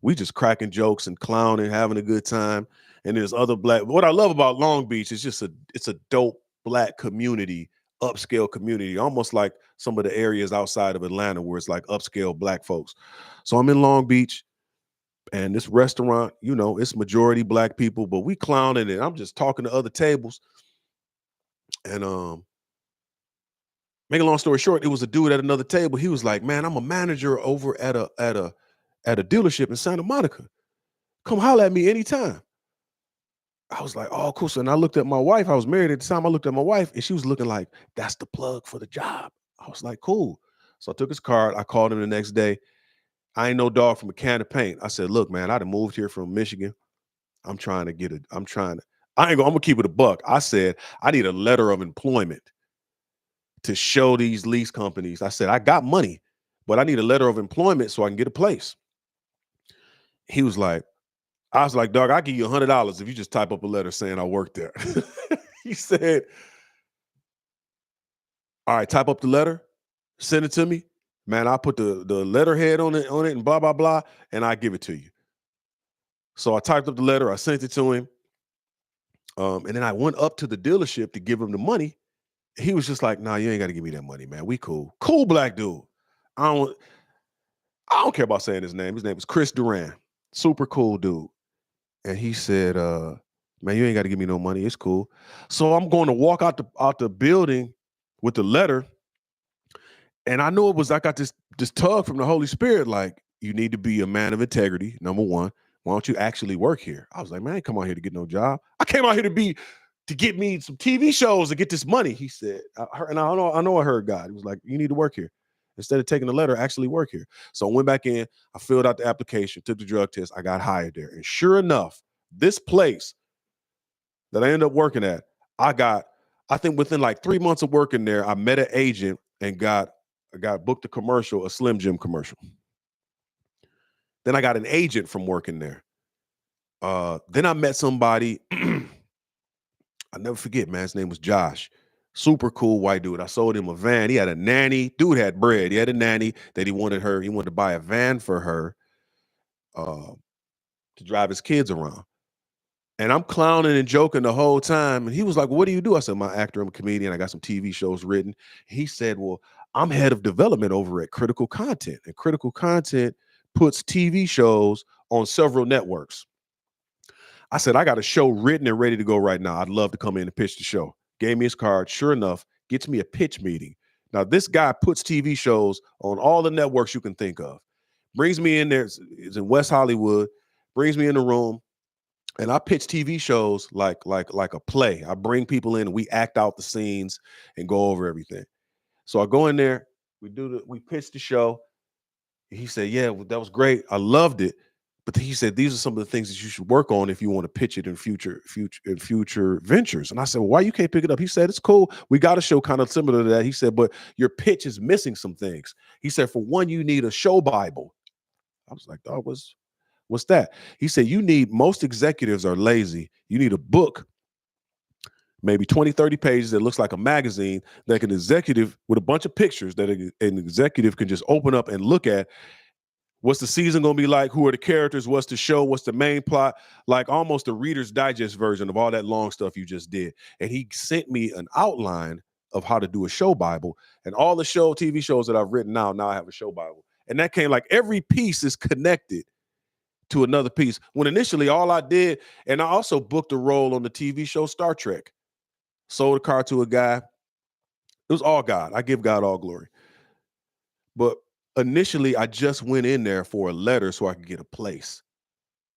A: we just cracking jokes and clowning, having a good time. And there's other black. What I love about Long Beach is it's a dope black community, upscale community, almost like some of the areas outside of Atlanta where it's like upscale black folks. So I'm in Long Beach, and this restaurant, it's majority black people, but we clowning, and I'm just talking to other tables. And make a long story short, it was a dude at another table. He was like, "Man, I'm a manager over at a dealership in Santa Monica. Come holler at me anytime." I was like, "Oh, cool." So and I looked at my wife. I was married at the time. I looked at my wife, and she was looking like, "That's the plug for the job." I was like, "Cool." So I took his card. I called him the next day. I ain't no dog from a can of paint. I said, "Look, man, I done moved here from Michigan. I'm trying to get it. I'm gonna keep it a buck." I said, "I need a letter of employment to show these lease companies." I said, "I got money, but I need a letter of employment so I can get a place." He was like, I was like, "Dog, I'll give you $100 if you just type up a letter saying I work there." He said, "All right, type up the letter, send it to me. Man, I'll put the letterhead on it and blah, blah, blah, and I give it to you." So I typed up the letter, I sent it to him. And then I went up to the dealership to give him the money. He was just like, "Nah, you ain't got to give me that money, man. We cool." Cool black dude. I don't I don't care about saying his name. His name was Chris Duran. Super cool dude. And he said, "Man, you ain't got to give me no money. It's cool." So I'm going to walk out the building with the letter. And I knew I got this tug from the Holy Spirit, like, you need to be a man of integrity, number one. Why don't you actually work here? I was like, man, I ain't come out here to get no job. I came out here to get me some TV shows to get this money. He said, and I know I heard God. He was like, you need to work here. Instead of taking the letter, actually work here. So I went back in, I filled out the application, took the drug test, I got hired there. And sure enough, this place that I ended up working at, I think within like 3 months of working there, I met an agent and got booked a commercial, a Slim Jim commercial. Then I got an agent from working there. Then I met somebody, I never forget, man. His name was Josh. Super cool white dude. I sold him a van. He had a nanny. Dude had bread. He had a nanny that he wanted to buy a van for her uh, to drive his kids around. And I'm clowning and joking the whole time. And he was like, "What do you do?" I said, "I'm an actor, I'm a comedian. I got some TV shows written." He said, "Well, I'm head of development over at Critical Content. And Critical Content puts TV shows on several networks." I said, "I got a show written and ready to go right now. I'd love to come in and pitch the show." Gave me his card. Sure enough, gets me a pitch meeting. Now, this guy puts TV shows on all the networks you can think of. Brings me in there. It's in West Hollywood. Brings me in the room. And I pitch TV shows like a play. I bring people in and we act out the scenes and go over everything. So I go in there, we pitch the show. He said, "Yeah, well, that was great. I loved it." But he said, "These are some of the things that you should work on if you want to pitch it in future ventures." And I said, "Well, why you can't pick it up?" He said, "It's cool. We got a show kind of similar to that." He said, "But your pitch is missing some things." He said, "For one, you need a show Bible." I was like, "Dog, what's that?" He said, most executives are lazy. You need a book, maybe 20, 30 pages that looks like a magazine that an executive with a bunch of pictures that an executive can just open up and look at. What's the season going to be like? Who are the characters? What's the show? What's the main plot? Like almost a Reader's Digest version of all that long stuff you just did. And he sent me an outline of how to do a show Bible. And all the TV shows that I've written now I have a show Bible. And that came like every piece is connected to another piece. When initially all I did, and I also booked a role on the TV show Star Trek. Sold a car to a guy. It was all God. I give God all glory. But initially, I just went in there for a letter so I could get a place.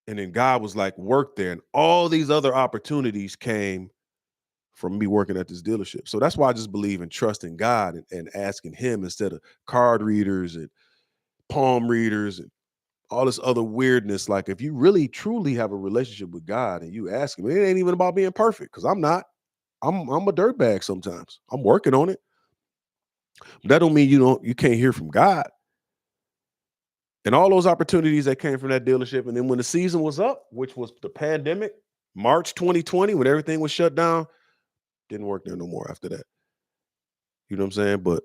A: And then God was like, "Work there." And all these other opportunities came from me working at this dealership. So that's why I just believe in trusting God and asking him instead of card readers and palm readers and all this other weirdness. Like if you really truly have a relationship with God and you ask him, it ain't even about being perfect, because I'm not. I'm a dirtbag sometimes. I'm working on it. But that don't mean you can't hear from God. And all those opportunities that came from that dealership. And then when the season was up, which was the pandemic, March 2020, when everything was shut down, didn't work there no more after that. You know what I'm saying? But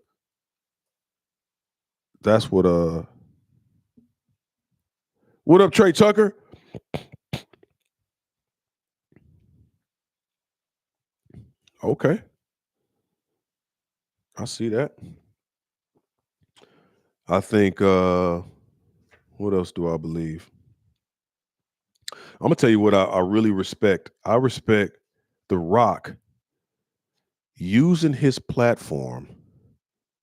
A: that's what up, Trey Tucker? Okay. I see that. I think what else do I believe? I'm gonna tell you what I really respect. I respect The Rock using his platform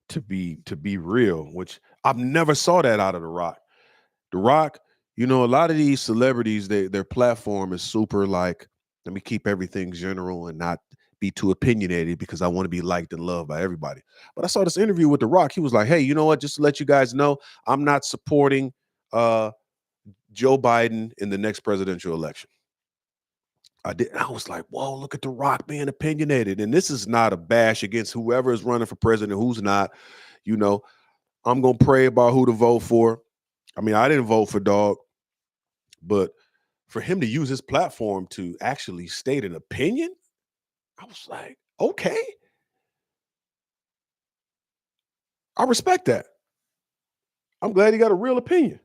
A: to be real, which I've never saw that out of The Rock. The Rock, a lot of these celebrities, their platform is super like, let me keep everything general and not be too opinionated because I want to be liked and loved by everybody. But I saw this interview with The Rock. He was like, "Hey, you know what? Just to let you guys know, I'm not supporting uh, Joe Biden in the next presidential election." I did. I was like, "Whoa, look at The Rock being opinionated." And this is not a bash against whoever is running for president, who's not. You know, I'm gonna pray about who to vote for. I mean, I didn't vote for Dog, but for him to use his platform to actually state an opinion, I was like, okay, I respect that. I'm glad he got a real opinion.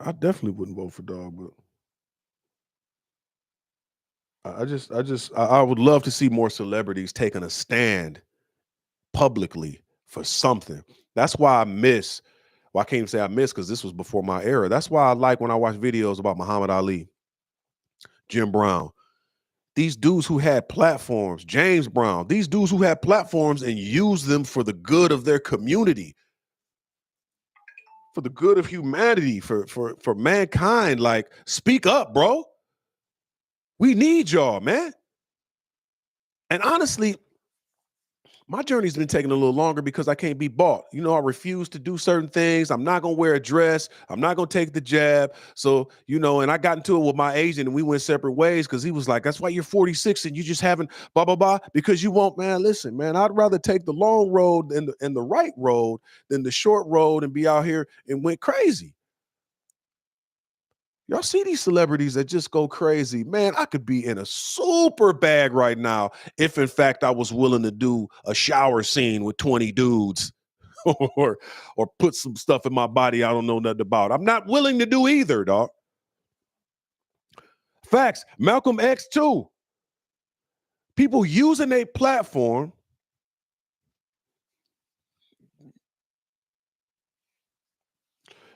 A: I definitely wouldn't vote for Dog, but I would love to see more celebrities taking a stand publicly for something. That's why I miss. Well, I can't even say I miss because this was before my era. That's why I like when I watch videos about Muhammad Ali, Jim Brown, these dudes who had platforms, James Brown, these dudes who had platforms and used them for the good of their community, for the good of humanity, for mankind. Like, speak up, bro. We need y'all, man. And honestly, my journey's been taking a little longer because I can't be bought. I refuse to do certain things. I'm not going to wear a dress. I'm not going to take the jab. So, and I got into it with my agent and we went separate ways because he was like, "That's why you're 46 and you just haven't blah, blah, blah." Because you won't, man, listen, man, I'd rather take the long road and the right road than the short road and be out here and went crazy. Y'all see these celebrities that just go crazy. Man, I could be in a super bag right now if in fact I was willing to do a shower scene with 20 dudes or put some stuff in my body I don't know nothing about. I'm not willing to do either, dog. Facts. Malcolm X too. People using a platform.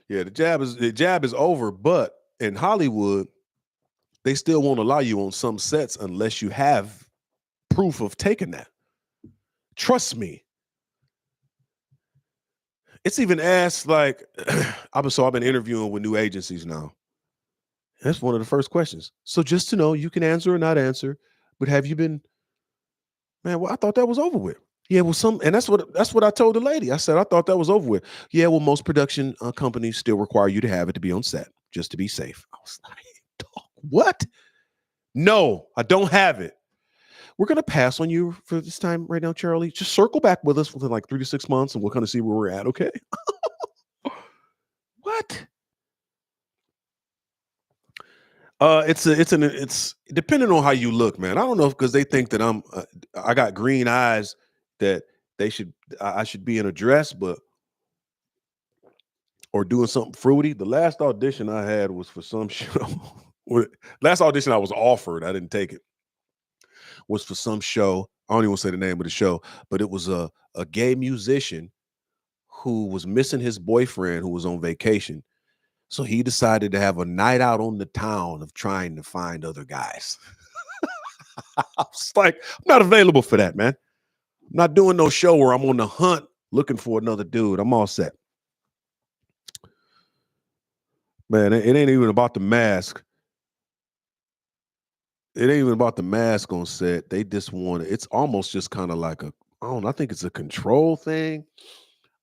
A: Yeah, the jab is over, but in Hollywood, they still won't allow you on some sets unless you have proof of taking that. Trust me. It's even asked like I've been interviewing with new agencies now. That's one of the first questions. So just to know, you can answer or not answer, but have you been, man, well, I thought that was over with. Yeah, well, and that's what I told the lady. I said I thought that was over with. Yeah, well, most production companies still require you to have it to be on set just to be safe. I was like, dog, what? No, I don't have it. We're gonna pass on you for this time right now, Charlie. Just circle back with us within like 3 to 6 months, and we'll kind of see where we're at. Okay? What? It's depending on how you look, man. I don't know because they think that I got green eyes that I should be in a dress, but or doing something fruity. The last audition I had was for some show. Last audition I was offered, I didn't take it. Was for some show. I don't even want to say the name of the show, but it was a gay musician who was missing his boyfriend who was on vacation. So he decided to have a night out on the town of trying to find other guys. I was like, I'm not available for that, man. I'm not doing no show where I'm on the hunt looking for another dude. I'm all set. Man, it ain't even about the mask. It ain't even about the mask on set. They just want it's almost just kind of like I think it's a control thing.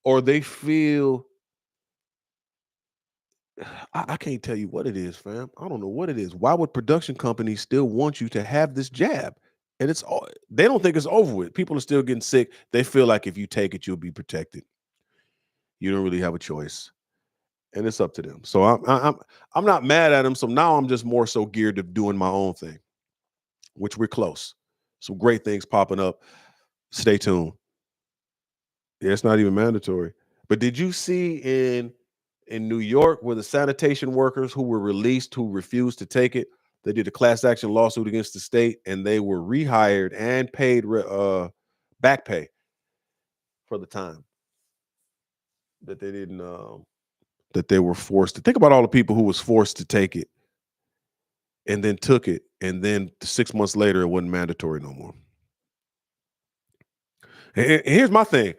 A: Or they feel I can't tell you what it is, fam. I don't know what it is. Why would production companies still want you to have this jab? And they don't think it's over with. People are still getting sick. They feel like if you take it, you'll be protected. You don't really have a choice, and it's up to them. So I'm not mad at them. So now I'm just more so geared to doing my own thing, which we're close. Some great things popping up. Stay tuned. Yeah, it's not even mandatory. But did you see in New York where the sanitation workers who were released who refused to take it, they did a class action lawsuit against the state and they were rehired and paid back pay for the time that they didn't that they were forced to think about all the people who was forced to take it and then took it and then 6 months later it wasn't mandatory no more. And here's my thing.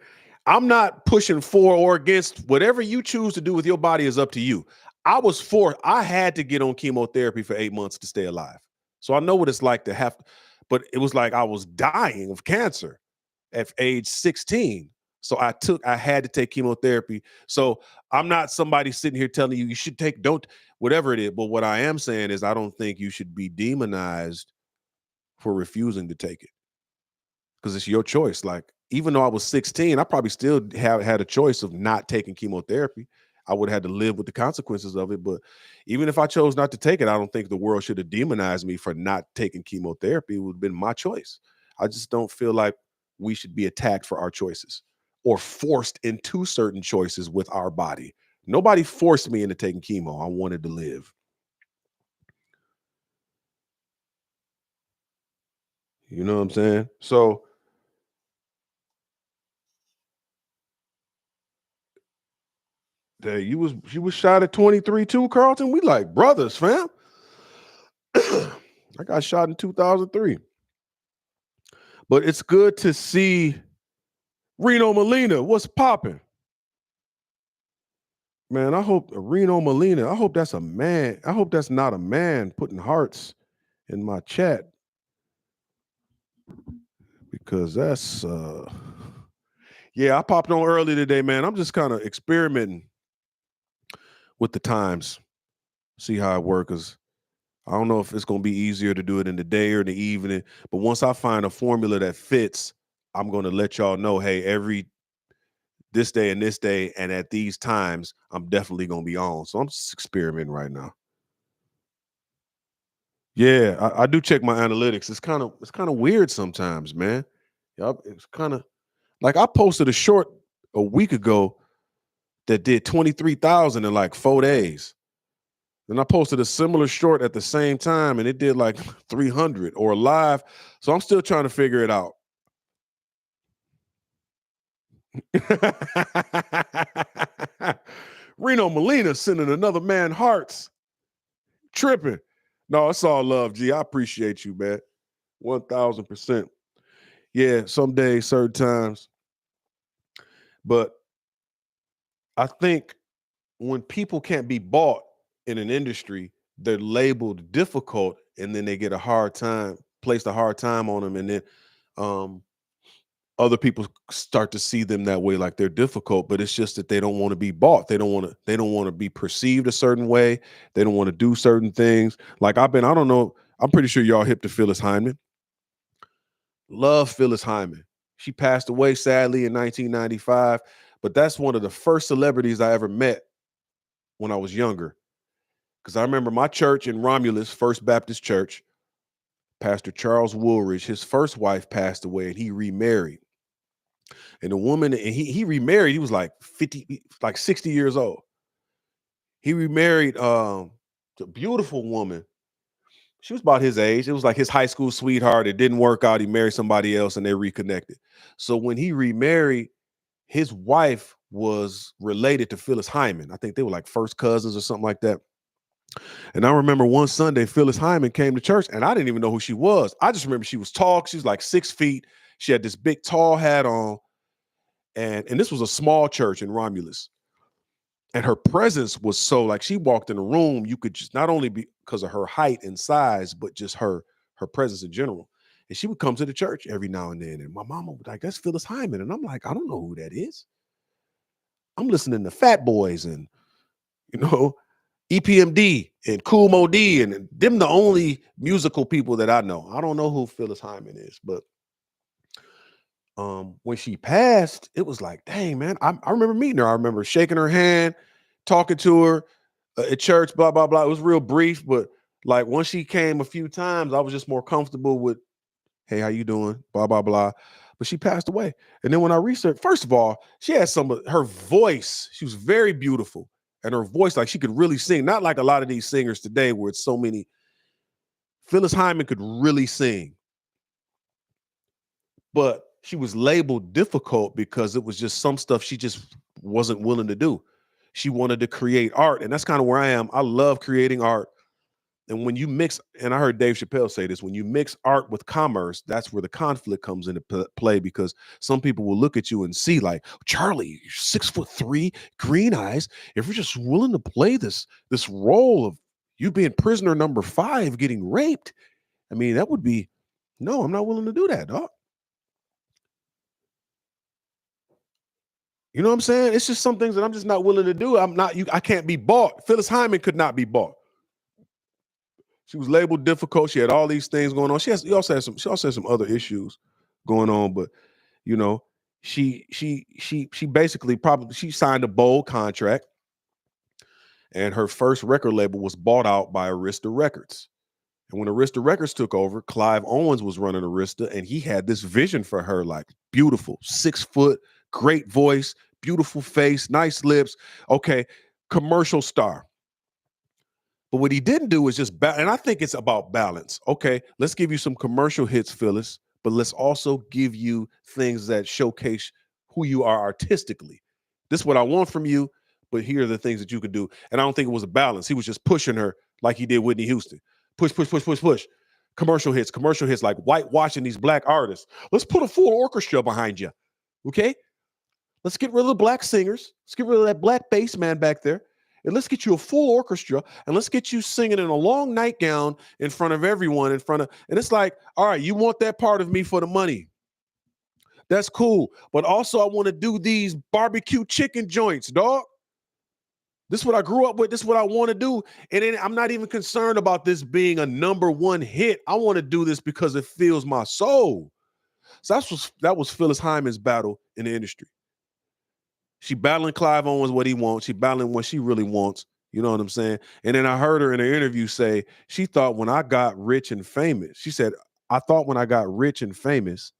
A: I'm not pushing for or against whatever you choose to do with your body is up to you. I had to get on chemotherapy for 8 months to stay alive. So I know what it's like to have, but it was like I was dying of cancer at age 16. So I had to take chemotherapy. So I'm not somebody sitting here telling you should don't, whatever it is. But what I am saying is I don't think you should be demonized for refusing to take it because it's your choice. Like, even though I was 16, I probably still had a choice of not taking chemotherapy. I would have had to live with the consequences of it. But even if I chose not to take it, I don't think the world should have demonized me for not taking chemotherapy. It would have been my choice. I just don't feel like we should be attacked for our choices or forced into certain choices with our body. Nobody forced me into taking chemo. I wanted to live. You know what I'm saying? So she was shot at 23 too, Carlton. We like brothers, fam. I got shot in 2003. But it's good to see Reno Molina. What's popping? Man, I hope Reno Molina, I hope that's a man. I hope that's not a man putting hearts in my chat because that's yeah, I popped on early today, man. I'm just kind of experimenting with the times, see how it works. I don't know if it's going to be easier to do it in the day or in the evening, but once I find a formula that fits, I'm going to let y'all know, hey, every this day and this day and at these times, I'm definitely going to be on. So I'm just experimenting right now. Yeah, I do check my analytics. It's kind of weird sometimes, man. Yup, it's kind of like I posted a short a week ago that did 23,000 in like 4 days. Then I posted a similar short at the same time and it did like 300 or live. So I'm still trying to figure it out. Reno Molina sending another man hearts. Tripping. No, it's all love, G. I appreciate you, man. 1000%. Yeah, some days, certain times. But I think when people can't be bought in an industry, they're labeled difficult and then they get a hard time, placed a hard time on them. And then um, other people start to see them that way, like they're difficult, but it's just that they don't want to be bought. They don't want to be perceived a certain way. They don't want to do certain things. Like I don't know, I'm pretty sure y'all hip to Phyllis Hyman. Love Phyllis Hyman. She passed away sadly in 1995, but that's one of the first celebrities I ever met when I was younger. Because I remember my church in Romulus, First Baptist Church, Pastor Charles Woolridge, his first wife passed away and he remarried. And the woman, and he remarried, he was like 50, like 60 years old. He remarried a beautiful woman. She was about his age. It was like his high school sweetheart. It didn't work out. He married somebody else and they reconnected. So when he remarried, his wife was related to Phyllis Hyman. I think they were like first cousins or something like that. And I remember one Sunday, Phyllis Hyman came to church and I didn't even know who she was. I just remember she was tall. She was like 6 feet. She had this big tall hat on. And this was a small church in Romulus. And her presence was so like she walked in a room, you could just not only be because of her height and size, but just her presence in general. And she would come to the church every now and then. And my mama would like, that's Phyllis Hyman. And I'm like, I don't know who that is. I'm listening to Fat Boys and you know, EPMD and Cool Mo D, and them the only musical people that I know. I don't know who Phyllis Hyman is, but when she passed, it was like, dang, man, I remember meeting her. I remember shaking her hand, talking to her at church, blah, blah, blah. It was real brief, but like once she came a few times, I was just more comfortable with, hey, how you doing? Blah, blah, blah. But she passed away. And then when I researched, first of all, she had some of her voice. She was very beautiful. And her voice, like she could really sing, not like a lot of these singers today where it's so many. Phyllis Hyman could really sing. But she was labeled difficult because it was just some stuff she just wasn't willing to do. She wanted to create art. And that's kind of where I am. I love creating art. And when you mix, and I heard Dave Chappelle say this, when you mix art with commerce, that's where the conflict comes into play because some people will look at you and see like, Charlie, you're 6'3", green eyes. If you're just willing to play this role of you being prisoner number 5, getting raped, I mean, that would be, no, I'm not willing to do that, dog. You know what I'm saying? It's just some things that I'm just not willing to do. I can't be bought. Phyllis Hyman could not be bought. She was labeled difficult. She had all these things going on. She also had some other issues going on, but you know, she basically probably she signed a bold contract and her first record label was bought out by Arista Records. And when Arista Records took over, Clive Owens was running Arista and he had this vision for her, like beautiful, 6 foot, great voice, beautiful face, nice lips. Okay, commercial star. But what he didn't do is just and I think it's about balance. Okay, let's give you some commercial hits, Phyllis, but let's also give you things that showcase who you are artistically. This is what I want from you, but here are the things that you could do. And I don't think it was a balance. He was just pushing her like he did Whitney Houston. Push, push, push, push, push. Commercial hits, like whitewashing these black artists. Let's put a full orchestra behind you. Okay? Let's get rid of the black singers. Let's get rid of that black bass man back there. And let's get you a full orchestra and let's get you singing in a long nightgown in front of everyone, and it's like, all right, you want that part of me for the money. That's cool. But also I want to do these barbecue chicken joints, dog. This is what I grew up with. This is what I want to do. And then I'm not even concerned about this being a #1 hit. I want to do this because it fills my soul. So that was Phyllis Hyman's battle in the industry. She battling Clive Owens what he wants. She battling what she really wants. You know what I'm saying? And then I heard her in an interview say she thought when I got rich and famous, she said, I thought when I got rich and famous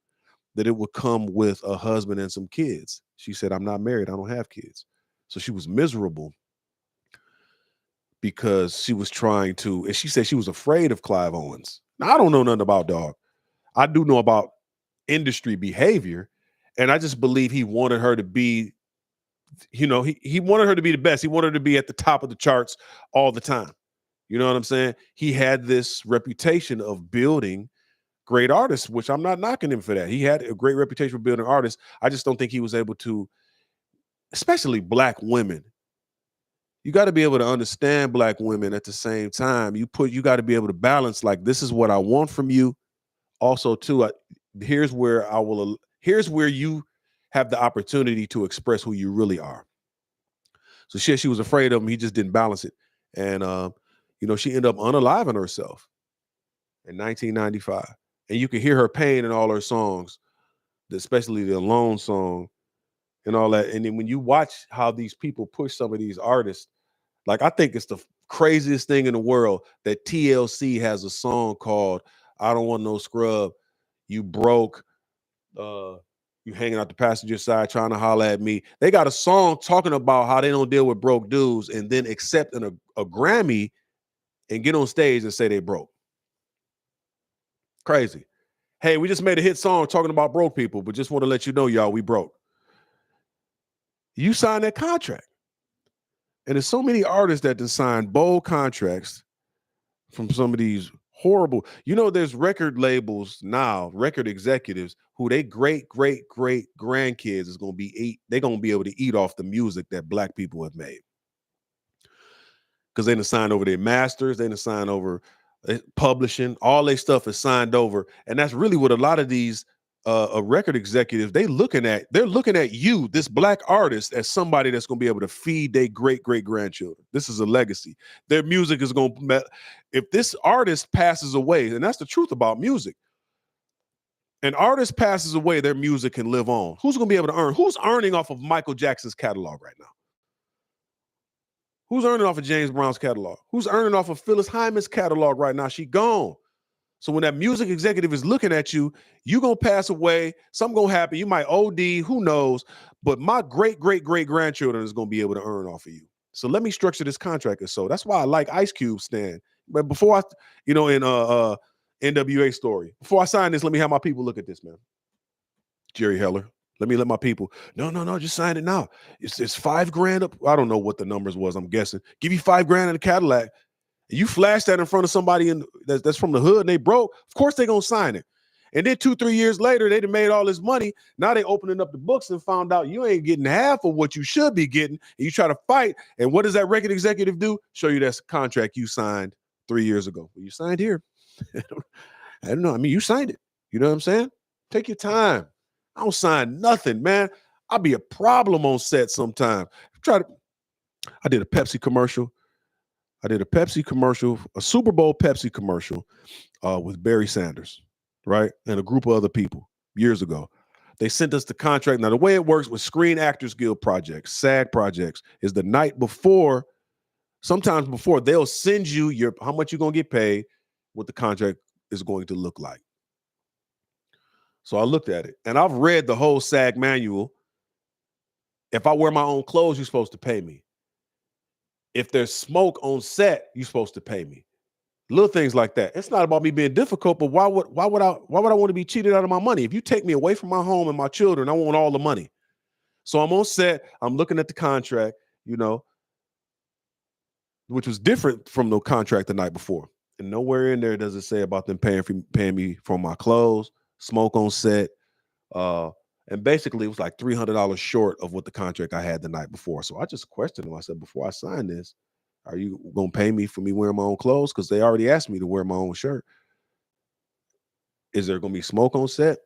A: that it would come with a husband and some kids. She said, I'm not married. I don't have kids. So she was miserable because she was trying to, and she said she was afraid of Clive Owens. Now, I don't know nothing about dog. I do know about industry behavior. And I just believe he wanted her to be, you know, he wanted her to be the best. He wanted her to be at the top of the charts all the time. You know what I'm saying? He had this reputation of building great artists, which I'm not knocking him for that. He had a great reputation for building artists. I just don't think he was able to, especially black women. You got to be able to understand black women at the same time. You got to be able to balance, like, this is what I want from you. Also, too, here's where you have the opportunity to express who you really are. So she was afraid of him. He just didn't balance it. And, you know, she ended up unaliving herself in 1995. And you can hear her pain in all her songs, especially the Alone song and all that. And then when you watch how these people push some of these artists, like, I think it's the craziest thing in the world that TLC has a song called I Don't Want No Scrub. You broke, you hanging out the passenger side trying to holler at me. They got a song talking about how they don't deal with broke dudes and then accept a Grammy and get on stage and say they broke. Crazy. Hey, we just made a hit song talking about broke people, but just want to let you know, y'all, we broke. You signed that contract. And there's so many artists that done signed bold contracts from some of these horrible, you know, there's record labels now, record executives who they great grandkids is going to be they're going to be able to eat off the music that black people have made. Because they done signed over their masters, they done signed over publishing, all their stuff is signed over. And that's really what a lot of these record executives, they're looking at you, this black artist, as somebody that's going to be able to feed their great grandchildren. This is a legacy. Their music is going to, if this artist passes away, and that's the truth about music, an artist passes away, their music can live on. Who's going to be able to earn? Who's earning off of Michael Jackson's catalog right now? Who's earning off of James Brown's catalog? Who's earning off of Phyllis Hyman's catalog right now? She gone. So when that music executive is looking at you, you're going to pass away. Something going to happen. You might OD, who knows? But my great grandchildren is going to be able to earn off of you. So let me structure this contract. So that's why I like Ice Cube's stand. But before in NWA story, before I sign this, let me have my people look at this, man. Jerry Heller. Let my people. No, just sign it now. It's $5,000 up. I don't know what the numbers was. I'm guessing. Give you $5,000 in a Cadillac. You flash that in front of somebody that's from the hood and they broke, of course they're going to sign it. And then 2-3 years later, they'd have made all this money. Now they opening up the books and found out you ain't getting half of what you should be getting. And you try to fight. And what does that record executive do? Show you that contract you signed 3 years ago. Well, you signed here. I don't know. I mean, you signed it. You know what I'm saying? Take your time. I don't sign nothing, man. I'll be a problem on set sometimes. I did a Pepsi commercial. A Super Bowl Pepsi commercial with Barry Sanders, right? And a group of other people years ago. They sent us the contract. Now, the way it works with Screen Actors Guild projects, SAG projects, is the night before, sometimes before, they'll send you how much you're going to get paid, what the contract is going to look like. So I looked at it, and I've read the whole SAG manual. If I wear my own clothes, you're supposed to pay me. If there's smoke on set, you're supposed to pay me. Little things like that. It's not about me being difficult, but why would I want to be cheated out of my money? If you take me away from my home and my children, I want all the money. So I'm on set. I'm looking at the contract, you know, which was different from the contract the night before. And nowhere in there does it say about them paying me for my clothes, smoke on set. And basically, it was like $300 short of what the contract I had the night before. So I just questioned them. I said, before I sign this, are you going to pay me for me wearing my own clothes? Because they already asked me to wear my own shirt. Is there going to be smoke on set?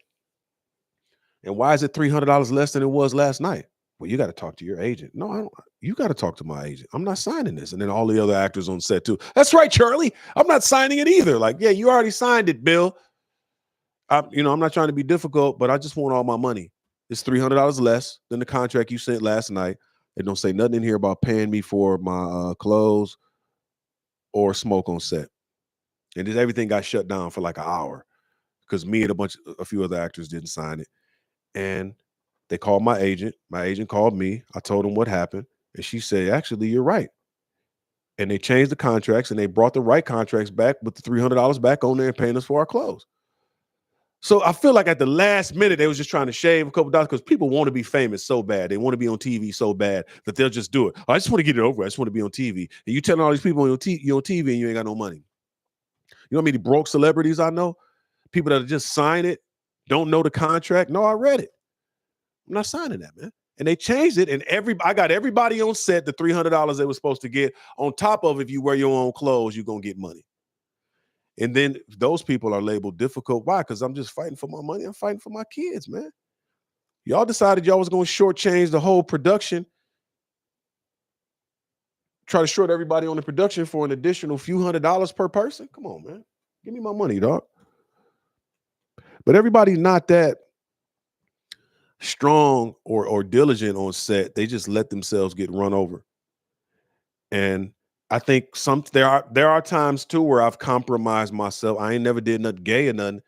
A: And why is it $300 less than it was last night? Well, you got to talk to your agent. No, I don't. You got to talk to my agent. I'm not signing this. And then all the other actors on set too. That's right, Charlie. I'm not signing it either. Like, yeah, you already signed it, Bill. I'm not trying to be difficult, but I just want all my money. It's $300 less than the contract you sent last night. It don't say nothing in here about paying me for my clothes or smoke on set. And just everything got shut down for like an hour because me and a few other actors didn't sign it. And they called my agent. My agent called me. I told him what happened. And she said, actually, you're right. And they changed the contracts and they brought the right contracts back with the $300 back on there and paying us for our clothes. So I feel like at the last minute, they was just trying to shave a couple dollars because people want to be famous so bad. They want to be on TV so bad that they'll just do it. I just want to get it over. I just want to be on TV. And you telling all these people you're on TV and you ain't got no money. You know how many broke celebrities I know? People that just sign it, don't know the contract. No, I read it. I'm not signing that, man. And they changed it, and I got everybody on set the $300 they were supposed to get. On top of, if you wear your own clothes, you're gonna get money. And then those people are labeled difficult. Why? Because I'm just fighting for my money. I'm fighting for my kids, man. Y'all decided y'all was gonna shortchange the whole production. Try to short everybody on the production for an additional few $100s per person. Come on, man. Give me my money, dog. But everybody's not that strong or diligent on set. They just let themselves get run over. And I think there are times too where I've compromised myself. I ain't never did nothing gay or nothing,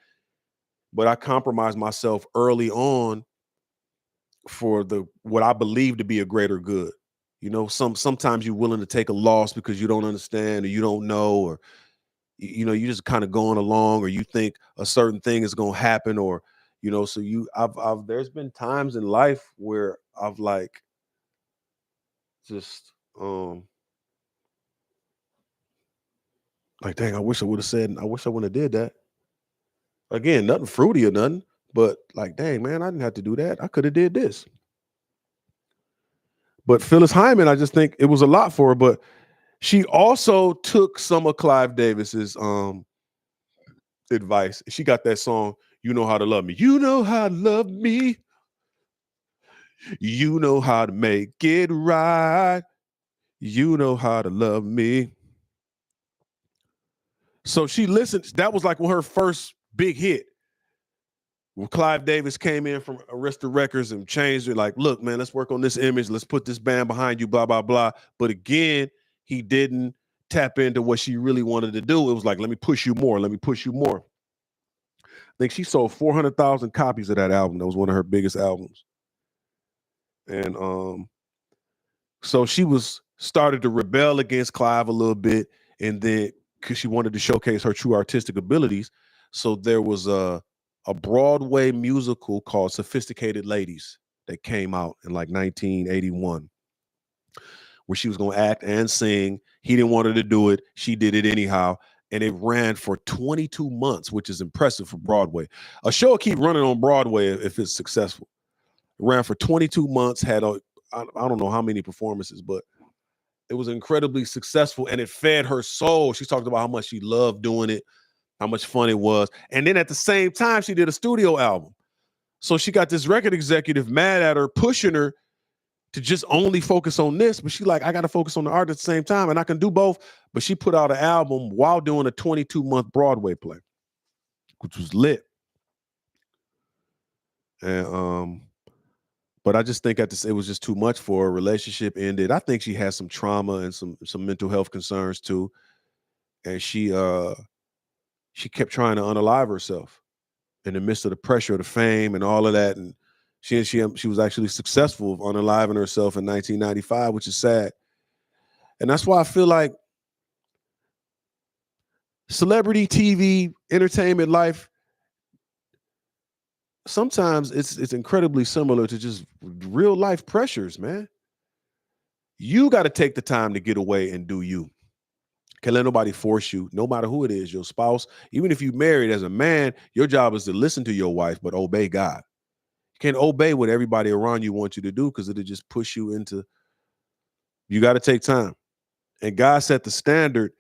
A: but I compromised myself early on for what I believe to be a greater good. You know, sometimes you're willing to take a loss because you don't understand or you don't know, or you know, you just kind of going along, or you think a certain thing is going to happen, or you know, so I've there's been times in life where I've like just like, dang, I wish I would have said, I wish I wouldn't have did that. Again, nothing fruity or nothing, but like, dang, man, I didn't have to do that. I could have did this. But Phyllis Hyman, I just think it was a lot for her, but she also took some of Clive Davis's advice. She got that song, You Know How to Love Me. You know how to love me. You know how to make it right. You know how to love me. So she listened. That was like her first big hit. When Clive Davis came in from Arista Records and changed it, like, look, man, let's work on this image. Let's put this band behind you, blah, blah, blah. But again, he didn't tap into what she really wanted to do. It was like, let me push you more. Let me push you more. I think she sold 400,000 copies of that album. That was one of her biggest albums. And so she started to rebel against Clive a little bit, and then because she wanted to showcase her true artistic abilities. So there was a Broadway musical called Sophisticated Ladies that came out in like 1981, where she was going to act and sing. He didn't want her to do it. She did it anyhow. And it ran for 22 months, which is impressive for Broadway. A show will keep running on Broadway if it's successful. It ran for 22 months, had I don't know how many performances, but it was incredibly successful, and it fed her soul. She talked about how much she loved doing it, how much fun it was. And then at the same time, she did a studio album. So she got this record executive mad at her, pushing her to just only focus on this. But she like, I got to focus on the art at the same time, and I can do both. But she put out an album while doing a 22-month Broadway play, which was lit. And but I just think it was just too much for her. Relationship ended. I think she had some trauma and some mental health concerns too. And she kept trying to unalive herself in the midst of the pressure of the fame and all of that. And she was actually successful of unaliving herself in 1995, which is sad. And that's why I feel like celebrity TV, entertainment life, sometimes it's incredibly similar to just real life pressures, man. You got to take the time to get away and do you. Can't let nobody force you, no matter who it is, your spouse. Even if you're married, as a man, your job is to listen to your wife, but obey God. You can't obey what everybody around you wants you to do, because it'll just push you into, you got to take time. And God set the standard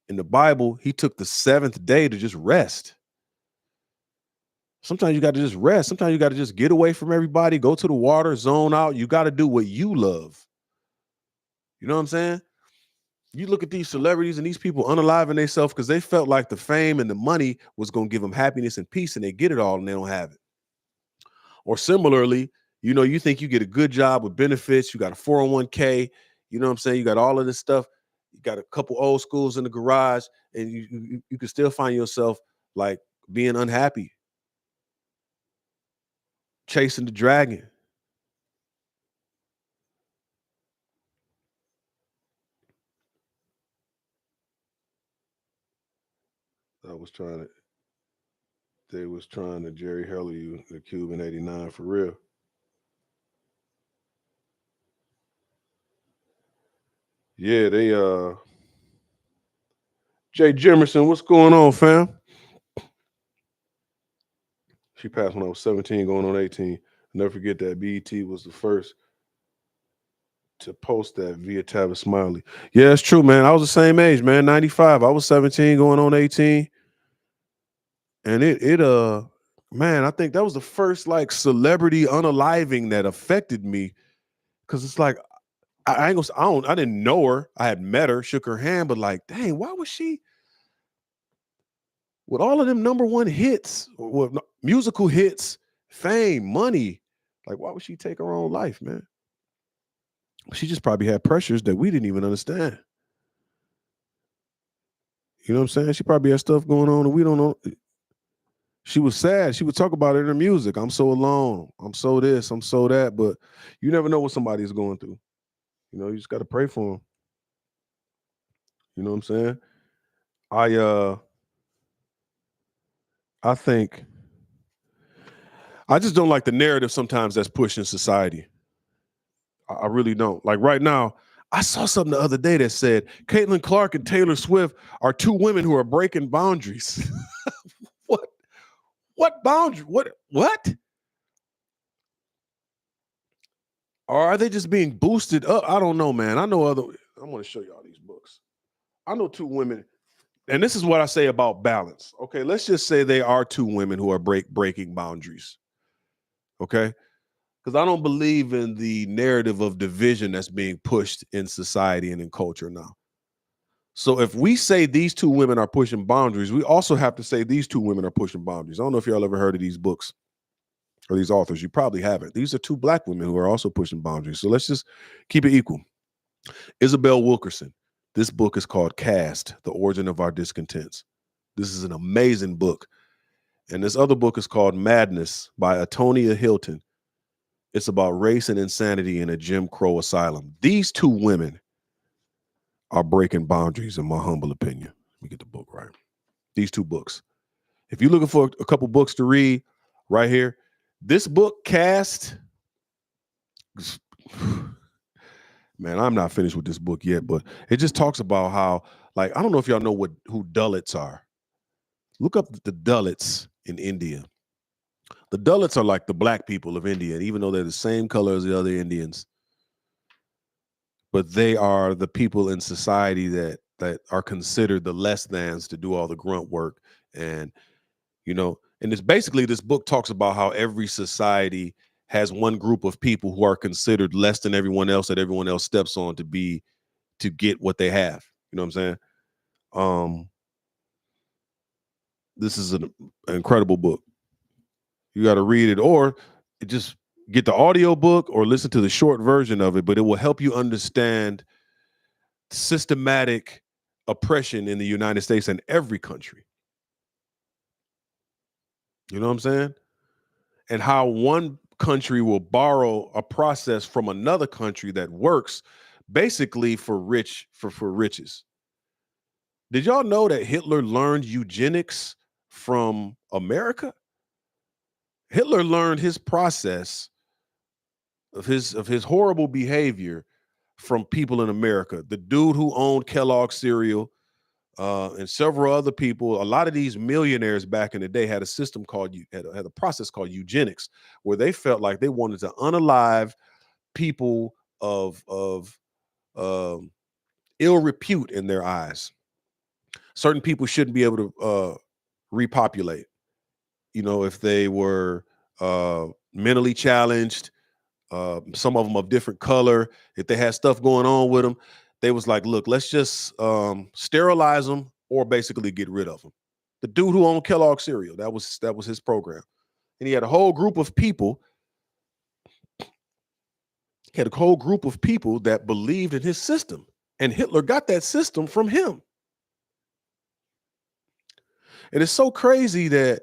A: in the Bible. He took the seventh day to just rest. Sometimes you got to just rest. Sometimes you got to just get away from everybody, go to the water, zone out. You got to do what you love. You know what I'm saying? You look at these celebrities and these people unaliving themselves because they felt like the fame and the money was going to give them happiness and peace, and they get it all and they don't have it. Or similarly, You think you get a good job with benefits, you got a 401k, you know what I'm saying? You got all of this stuff. You got a couple old schools in the garage, and you can still find yourself like being unhappy, chasing the dragon. I was trying to They was trying to Jerry Heller you the Cuban '89 for real. Yeah, they Jay Jimerson, what's going on, fam? She passed when I was 17, going on 18. I'll never forget that BET was the first to post that via Tavis Smiley. Yeah, it's true, man. I was the same age, man. 95. I was 17, going on 18. And man, I think that was the first like celebrity unaliving that affected me. Cause it's like I ain't gonna I didn't know her. I had met her, shook her hand, but like, dang, why was she with all of them number one hits, musical hits, fame, money? Like, why would she take her own life, man? She just probably had pressures that we didn't even understand. You know what I'm saying? She probably had stuff going on that we don't know. She was sad. She would talk about it in her music. I'm so alone. I'm so this. I'm so that. But you never know what somebody's going through. You just got to pray for them. You know what I'm saying? I uh I think I just don't like the narrative sometimes that's pushed in society. I really don't. Like right now, I saw something the other day that said Caitlin Clark and Taylor Swift are two women who are breaking boundaries. What? What boundary? What? Or are they just being boosted up? I don't know, man. I'm going to show y'all these books. I know two women, and this is what I say about balance. Okay, let's just say they are two women who are breaking boundaries. Okay, because I don't believe in the narrative of division that's being pushed in society and in culture now. So if we say these two women are pushing boundaries, we also have to say these two women are pushing boundaries. I don't know if y'all ever heard of these books or these authors. You probably haven't. These are two black women who are also pushing boundaries. So let's just keep it equal. Isabel Wilkerson. This book is called Caste, The Origin of Our Discontents. This is an amazing book. And this other book is called Madness by Atonia Hilton. It's about race and insanity in a Jim Crow asylum. These two women are breaking boundaries, in my humble opinion. Let me get the book right. These two books. If you're looking for a couple books to read, right here, this book, Caste, man, I'm not finished with this book yet, but it just talks about how, like, I don't know if y'all know who Dalits are. Look up the Dalits in India. The Dalits are like the black people of India, even though they're the same color as the other Indians. But they are the people in society that are considered the less thans to do all the grunt work. And and it's basically, this book talks about how every society has one group of people who are considered less than everyone else, that everyone else steps on to get what they have. You know what I'm saying? This is an incredible book. You got to read it, or just get the audio book or listen to the short version of it, but it will help you understand systematic oppression in the United States and every country. You know what I'm saying? And how one country will borrow a process from another country that works basically for riches. Did y'all know that Hitler learned eugenics from America? Hitler learned his process of his horrible behavior from people in America. The dude who owned Kellogg cereal, and several other people, a lot of these millionaires back in the day had a system had a process called eugenics, where they felt like they wanted to unalive people of ill repute in their eyes. Certain people shouldn't be able to repopulate. If they were mentally challenged, some of them of different color, if they had stuff going on with them, they was like, look, let's just sterilize them or basically get rid of them. The dude who owned Kellogg cereal, that was his program. And he had a whole group of people He had a whole group of people that believed in his system, and Hitler got that system from him. And it's so crazy that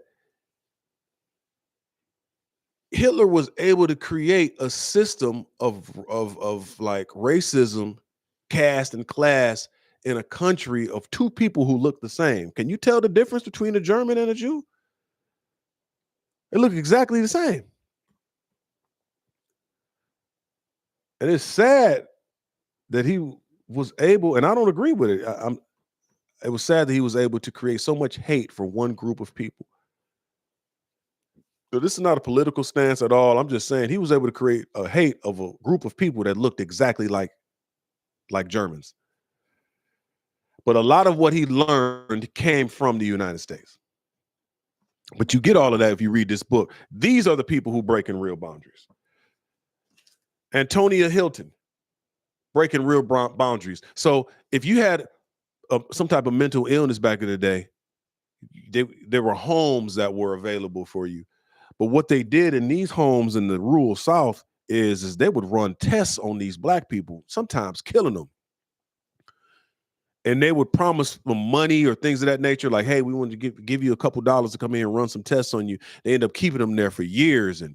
A: Hitler was able to create a system of like racism, caste, and class in a country of two people who look the same. Can you tell the difference between a German and a Jew? They look exactly the same. And it's sad that he was able, and I don't agree with it. It was sad that he was able to create so much hate for one group of people. So this is not a political stance at all. I'm just saying he was able to create a hate of a group of people that looked exactly like Germans. But a lot of what he learned came from the United States. But you get all of that if you read this book. These are the people who break in real boundaries. Antonia Hilton, breaking real boundaries. So if you had some type of mental illness back in the day, there were homes that were available for you. But what they did in these homes in the rural South is they would run tests on these black people, sometimes killing them. And they would promise them money or things of that nature, like, hey, we want to give you a couple dollars to come in and run some tests on you. They end up keeping them there for years and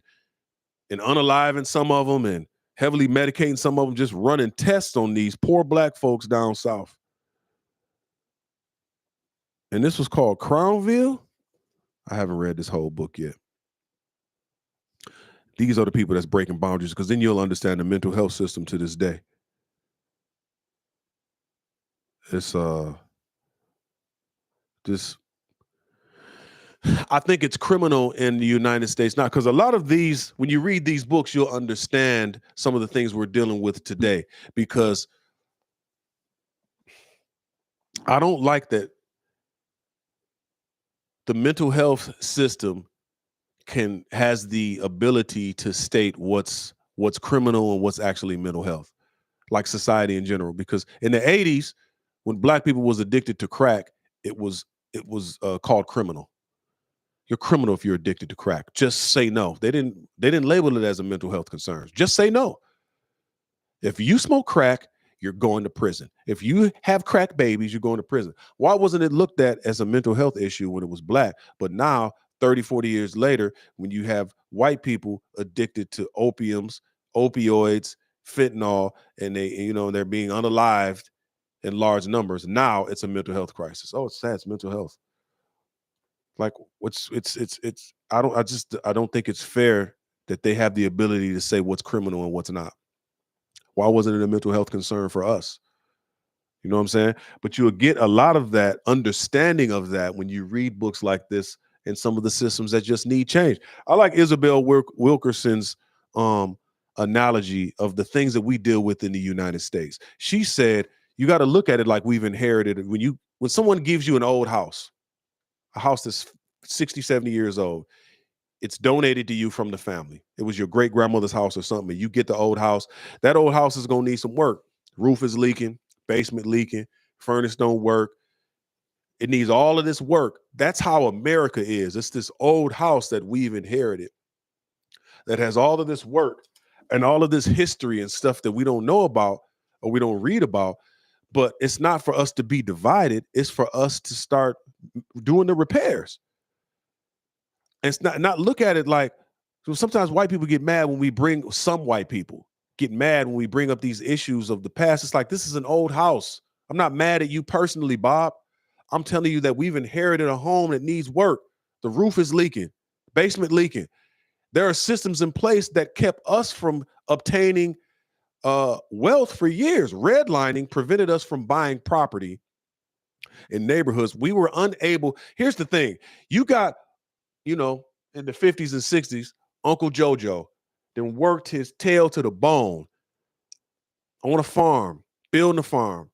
A: unaliving some of them and heavily medicating some of them, just running tests on these poor black folks down South. And this was called Crownville. I haven't read this whole book yet. These are the people that's breaking boundaries, because then you'll understand the mental health system to this day. It's just, I think it's criminal in the United States now, because a lot of these, when you read these books, you'll understand some of the things we're dealing with today, because I don't like that the mental health system has the ability to state what's criminal and what's actually mental health, like society in general. Because in the 80s, when black people was addicted to crack, it was called criminal. You're criminal if you're addicted to crack. Just say no. They didn't label it as a mental health concern. Just say no. If you smoke crack, you're going to prison. If you have crack babies, you're going to prison. Why wasn't it looked at as a mental health issue when it was black? But now, 30, 40 years later, when you have white people addicted to opiums, opioids, fentanyl, and they're being unalived in large numbers, now it's a mental health crisis. Oh, it's sad. It's mental health. Like, I don't think it's fair that they have the ability to say what's criminal and what's not. Why wasn't it a mental health concern for us? You know what I'm saying? But you'll get a lot of that understanding of that when you read books like this and some of the systems that just need change. I like Isabel Wilkerson's analogy of the things that we deal with in the United States. She said, you got to look at it like we've inherited it. When someone gives you an old house, a house that's 60, 70 years old, it's donated to you from the family. It was your great grandmother's house or something. You get the old house. That old house is going to need some work. Roof is leaking, basement leaking, furnace don't work. It needs all of this work. That's how America is. It's this old house that we've inherited that has all of this work and all of this history and stuff that we don't know about or we don't read about. But it's not for us to be divided. It's for us to start doing the repairs. And it's not look at it like, so sometimes white people get mad when some white people get mad when we bring up these issues of the past. It's like, this is an old house. I'm not mad at you personally, Bob. I'm telling you that we've inherited a home that needs work. The roof is leaking, basement leaking. There are systems in place that kept us from obtaining wealth for years. Redlining prevented us from buying property in neighborhoods. We were unable. Here's the thing. You got, in the 50s and 60s, Uncle Jojo then worked his tail to the bone on a farm, building a farm.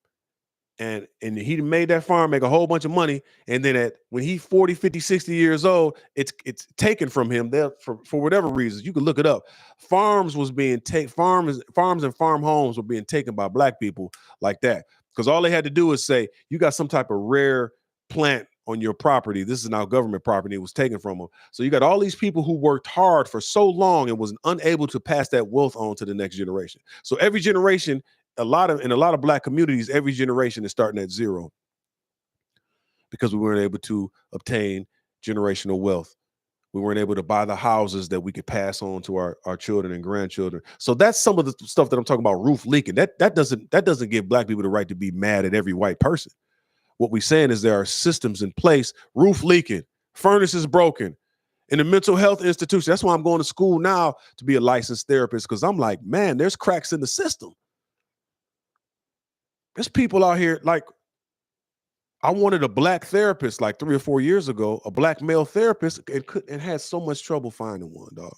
A: And he made that farm make a whole bunch of money. And then when he's 40, 50, 60 years old, it's taken from him there for whatever reasons. You can look it up. Farms and farm homes were being taken by black people like that. Because all they had to do is say, you got some type of rare plant on your property. This is now government property. It was taken from them. So you got all these people who worked hard for so long and was unable to pass that wealth on to the next generation. So every generation, in a lot of Black communities, every generation is starting at zero because we weren't able to obtain generational wealth. We weren't able to buy the houses that we could pass on to our children and grandchildren. So that's some of the stuff that I'm talking about, roof leaking. That doesn't give Black people the right to be mad at every white person. What we're saying is there are systems in place, roof leaking, furnaces broken, in the mental health institution. That's why I'm going to school now to be a licensed therapist, because I'm like, man, there's cracks in the system. There's people out here, like, I wanted a Black therapist like 3 or 4 years ago, a Black male therapist, and had so much trouble finding one, dog.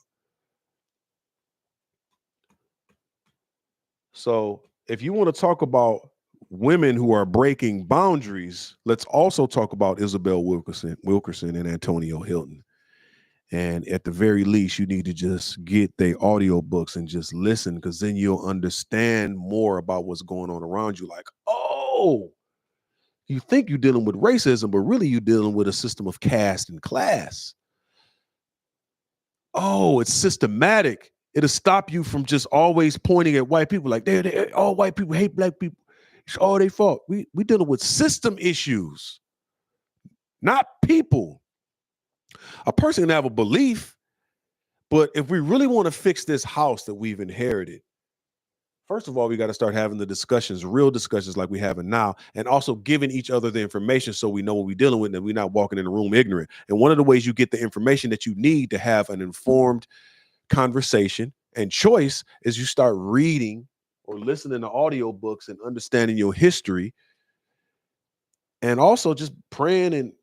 A: So if you want to talk about women who are breaking boundaries, let's also talk about Isabel Wilkerson and Antonio Hilton. And at the very least, you need to just get their audiobooks and just listen, because then you'll understand more about what's going on around you. Like, oh, you think you're dealing with racism, but really you're dealing with a system of caste and class. Oh, it's systematic. It'll stop you from just always pointing at white people like, all white people hate Black people. It's all their fault. We dealing with system issues, not people. A person can have a belief, but if we really want to fix this house that we've inherited, first of all, we got to start having the discussions, real discussions like we having now, and also giving each other the information so we know what we're dealing with and we're not walking in the room ignorant. And one of the ways you get the information that you need to have an informed conversation and choice is you start reading or listening to audiobooks and understanding your history, and also just praying and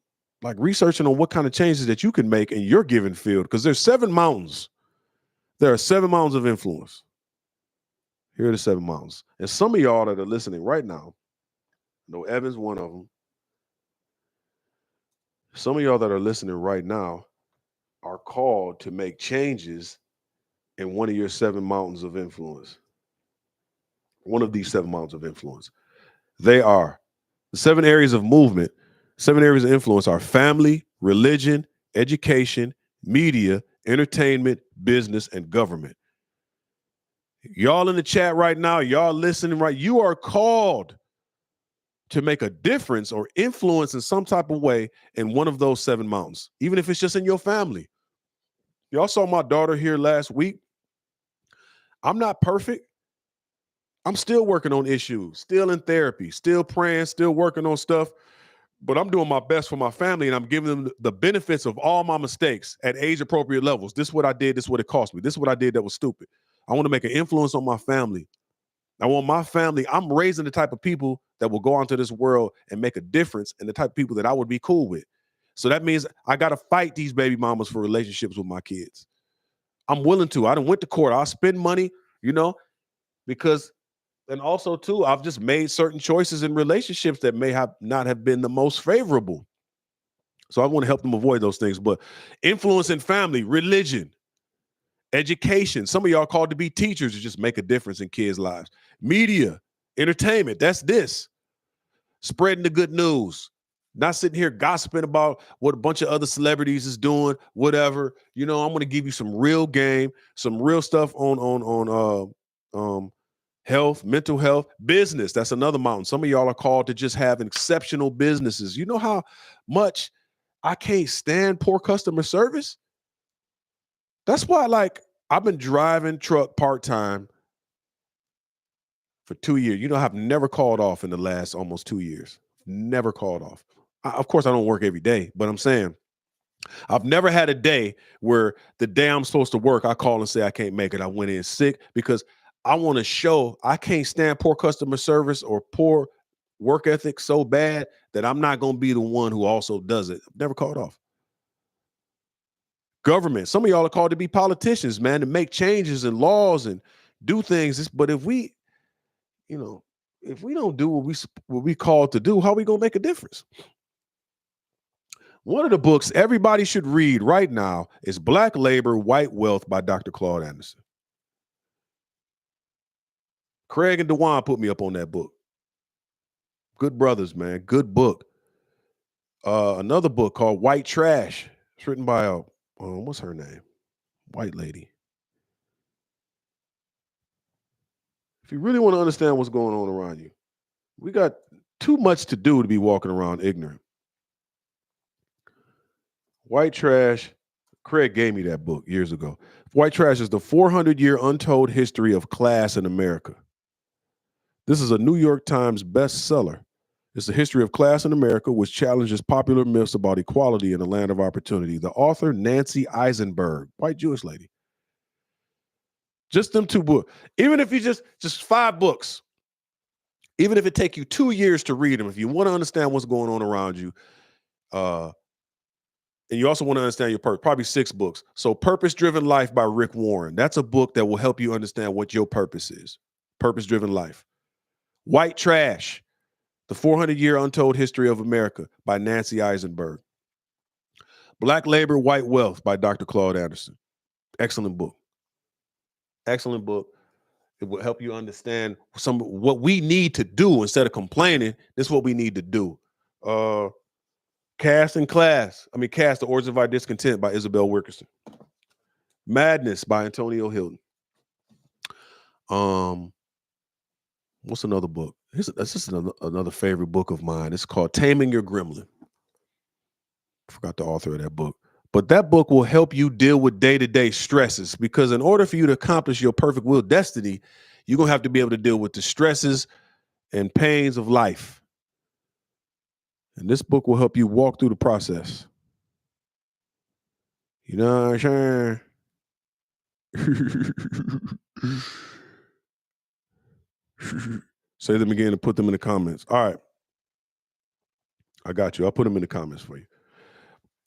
A: like researching on what kind of changes that you can make in your given field, because there's 7 mountains. There are 7 mountains of influence. Here are the 7 mountains. And some of y'all that are listening right now, no, Evan's one of them. Some of y'all that are listening right now are called to make changes in one of your 7 mountains of influence. One of these 7 mountains of influence. They are the 7 areas of movement. 7 areas of influence are family, religion, education, media, entertainment, business, and government. Y'all in the chat right now, y'all listening right, you are called to make a difference or influence in some type of way in one of those 7 mountains, even if it's just in your family. Y'all saw my daughter here last week. I'm not perfect. I'm still working on issues, still in therapy, still praying, still working on stuff, but I'm doing my best for my family, and I'm giving them the benefits of all my mistakes at age appropriate levels. This is what I did. This is what it cost me. This is what I did that was stupid. I want to make an influence on my family. I want my family. I'm raising the type of people that will go onto this world and make a difference, and the type of people that I would be cool with. So that means I got to fight these baby mamas for relationships with my kids. I'm willing to. I done went to court. I'll spend money, because, and also too, I've just made certain choices in relationships that may have not have been the most favorable. So I want to help them avoid those things. But influence in family, religion, education. Some of y'all called to be teachers to just make a difference in kids' lives. Media, entertainment. That's this. Spreading the good news. Not sitting here gossiping about what a bunch of other celebrities is doing, whatever. I'm going to give you some real game, some real stuff on health, mental health, business. That's another mountain. Some of y'all are called to just have exceptional businesses. You know how much I can't stand poor customer service? That's why, I've been driving truck part-time for 2 years. I've never called off in the last almost 2 years. Never called off. Of course, I don't work every day, but I'm saying I've never had a day where the day I'm supposed to work, I call and say I can't make it. I went in sick because I want to show I can't stand poor customer service or poor work ethic so bad that I'm not going to be the one who also does it. I've never called off. Government. Some of y'all are called to be politicians, man, to make changes in laws and do things. But if we don't do what we called to do, how are we going to make a difference? One of the books everybody should read right now is Black Labor, White Wealth by Dr. Claude Anderson. Craig and DeJuan put me up on that book. Good brothers, man. Good book. Another book called White Trash. It's written by what's her name? White lady. If you really want to understand what's going on around you, we got too much to do to be walking around ignorant. White Trash. Craig gave me that book years ago. White Trash is the 400-year untold history of class in America. This is a New York Times bestseller. It's the history of class in America, which challenges popular myths about equality in the land of opportunity. The author, Nancy Eisenberg, white Jewish lady. Just them two books. Even if you just 5 books, even if it take you 2 years to read them, if you want to understand what's going on around you, and you also want to understand your purpose, probably 6 books. So Purpose-Driven Life by Rick Warren. That's a book that will help you understand what your purpose is. Purpose-Driven Life. White Trash, The 400-Year Untold History of America by Nancy Eisenberg. Black Labor, White Wealth by Dr. Claude Anderson. Excellent book. Excellent book. It will help you understand what we need to do instead of complaining. This is what we need to do. Caste, The Origins of Our Discontent by Isabel Wilkerson. Madness by Antonio Hilton. What's another book? This is another favorite book of mine. It's called Taming Your Gremlin. Forgot the author of that book. But that book will help you deal with day-to-day stresses, because in order for you to accomplish your perfect will destiny, you're going to have to be able to deal with the stresses and pains of life. And this book will help you walk through the process. You know what I'm saying? Say them again and put them in the comments. All right. I got you. I'll put them in the comments for you.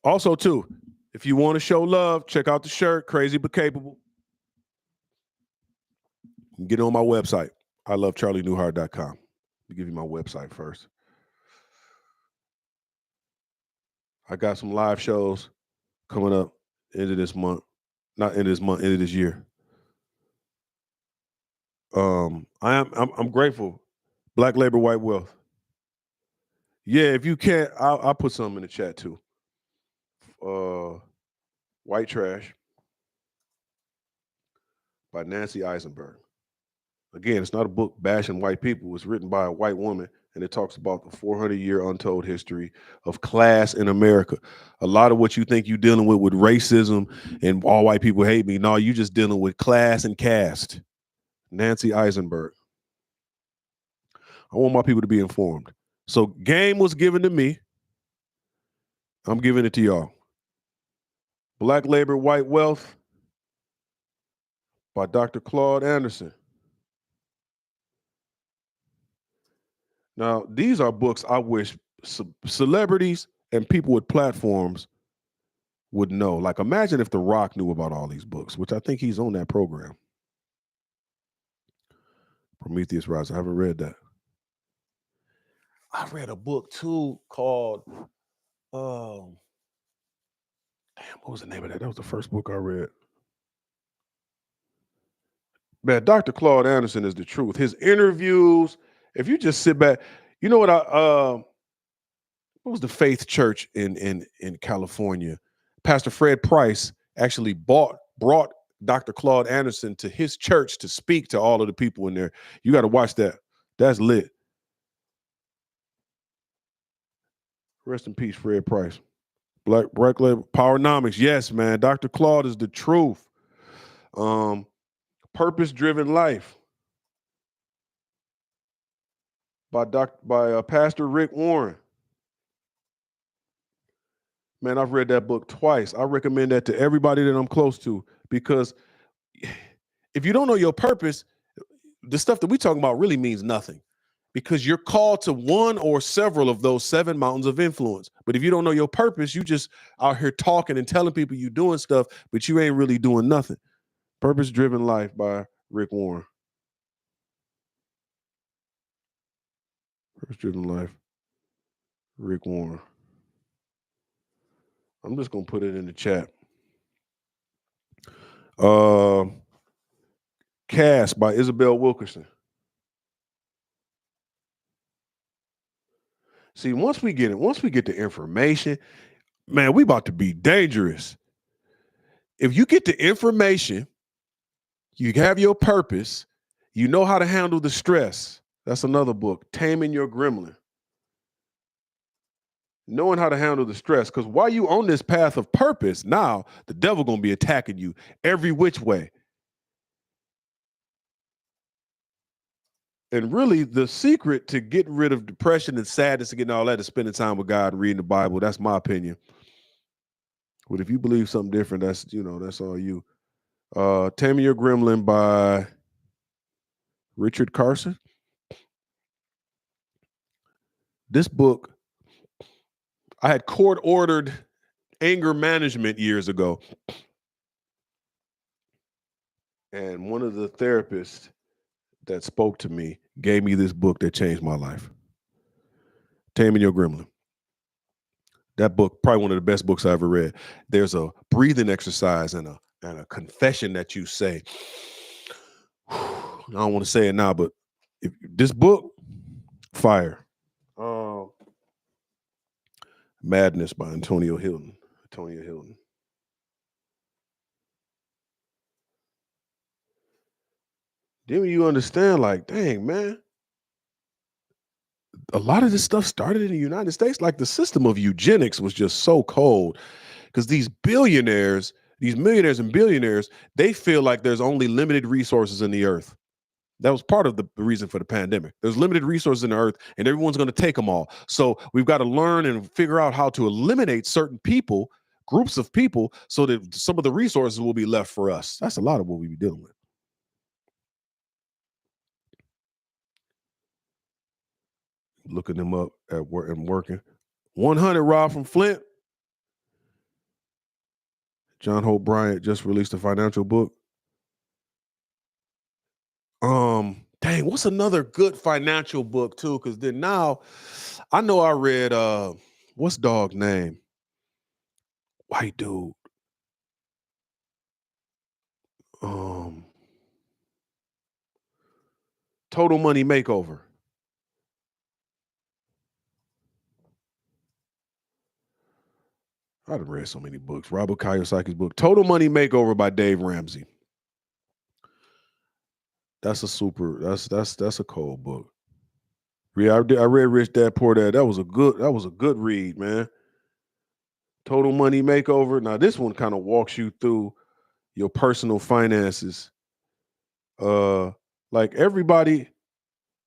A: Also, too, if you want to show love, check out the shirt, Crazy But Capable. Get on my website, ilovecharlienewhart.com. Let me give you my website first. I got some live shows coming up end of this month. Not end of this month, end of this year. I'm grateful. Black Labor, White Wealth. Yeah, if you can't, I'll put something in the chat too. White Trash by Nancy Eisenberg. Again, it's not a book bashing white people. It's written by a white woman, and it talks about the 400-year untold history of class in America. A lot of what you think you're dealing with racism and all white people hate me. No, you're just dealing with class and caste. Nancy Eisenberg. I want my people to be informed. So game was given to me. I'm giving it to y'all. Black Labor, White Wealth by Dr. Claude Anderson. Now, these are books I wish celebrities and people with platforms would know. Like, imagine if The Rock knew about all these books, which I think he's on that program. Prometheus Rise. I haven't read that. I read a book too called, damn, what was the name of that? That was the first book I read. Man, Dr. Claude Anderson is the truth. His interviews, if you just sit back, you know what what was the Faith Church in California? Pastor Fred Price actually brought Dr. Claude Anderson to his church to speak to all of the people in there. You got to watch that. That's lit. Rest in peace, Fred Price. Black Labor, Powernomics. Yes, man. Dr. Claude is the truth. Purpose-Driven Life by Pastor Rick Warren. Man, I've read that book twice. I recommend that to everybody that I'm close to, because if you don't know your purpose, the stuff that we talking about really means nothing, because you're called to one or several of those 7 mountains of influence. But if you don't know your purpose, you just out here talking and telling people you doing stuff, but you ain't really doing nothing. Purpose-Driven Life by Rick Warren. Purpose-Driven Life, Rick Warren. I'm just going to put it in the chat. Cast by Isabel Wilkerson. See, once we get the information, man, we about to be dangerous. If you get the information, you have your purpose, you know how to handle the stress. That's another book, Taming Your Gremlin. Knowing how to handle the stress, because while you on this path of purpose, now the devil gonna be attacking you every which way. And really, the secret to getting rid of depression and sadness and getting all that is spending time with God and reading the Bible. That's my opinion. But if you believe something different, that's all you. Taming Your Gremlin by Richard Carson. This book, I had court-ordered anger management years ago. And one of the therapists that spoke to me gave me this book that changed my life. Taming Your Gremlin. That book, probably one of the best books I ever read. There's a breathing exercise and a confession that you say. I don't want to say it now, but if this book, fire. Madness by Antonio Hilton. Then when you understand, like, dang, man, a lot of this stuff started in the United States. Like the system of eugenics was just so cold because these billionaires, these millionaires and billionaires, they feel like there's only limited resources in the earth. That was part of the reason for the pandemic. There's limited resources in the earth and everyone's going to take them all. So we've got to learn and figure out how to eliminate certain people, groups of people, so that some of the resources will be left for us. That's a lot of what we be dealing with. Looking them up at work and working. 100 Rob from Flint. John Hope Bryant just released a financial book. Dang, what's another good financial book too? Because then now I know I read what's dog name? White dude. Total Money Makeover. I've read so many books. Robert Kiyosaki's book, Total Money Makeover by Dave Ramsey. That's a cold book. Yeah, I read Rich Dad Poor Dad. That was a good read, man. Total Money Makeover. Now this one kind of walks you through your personal finances. Like everybody,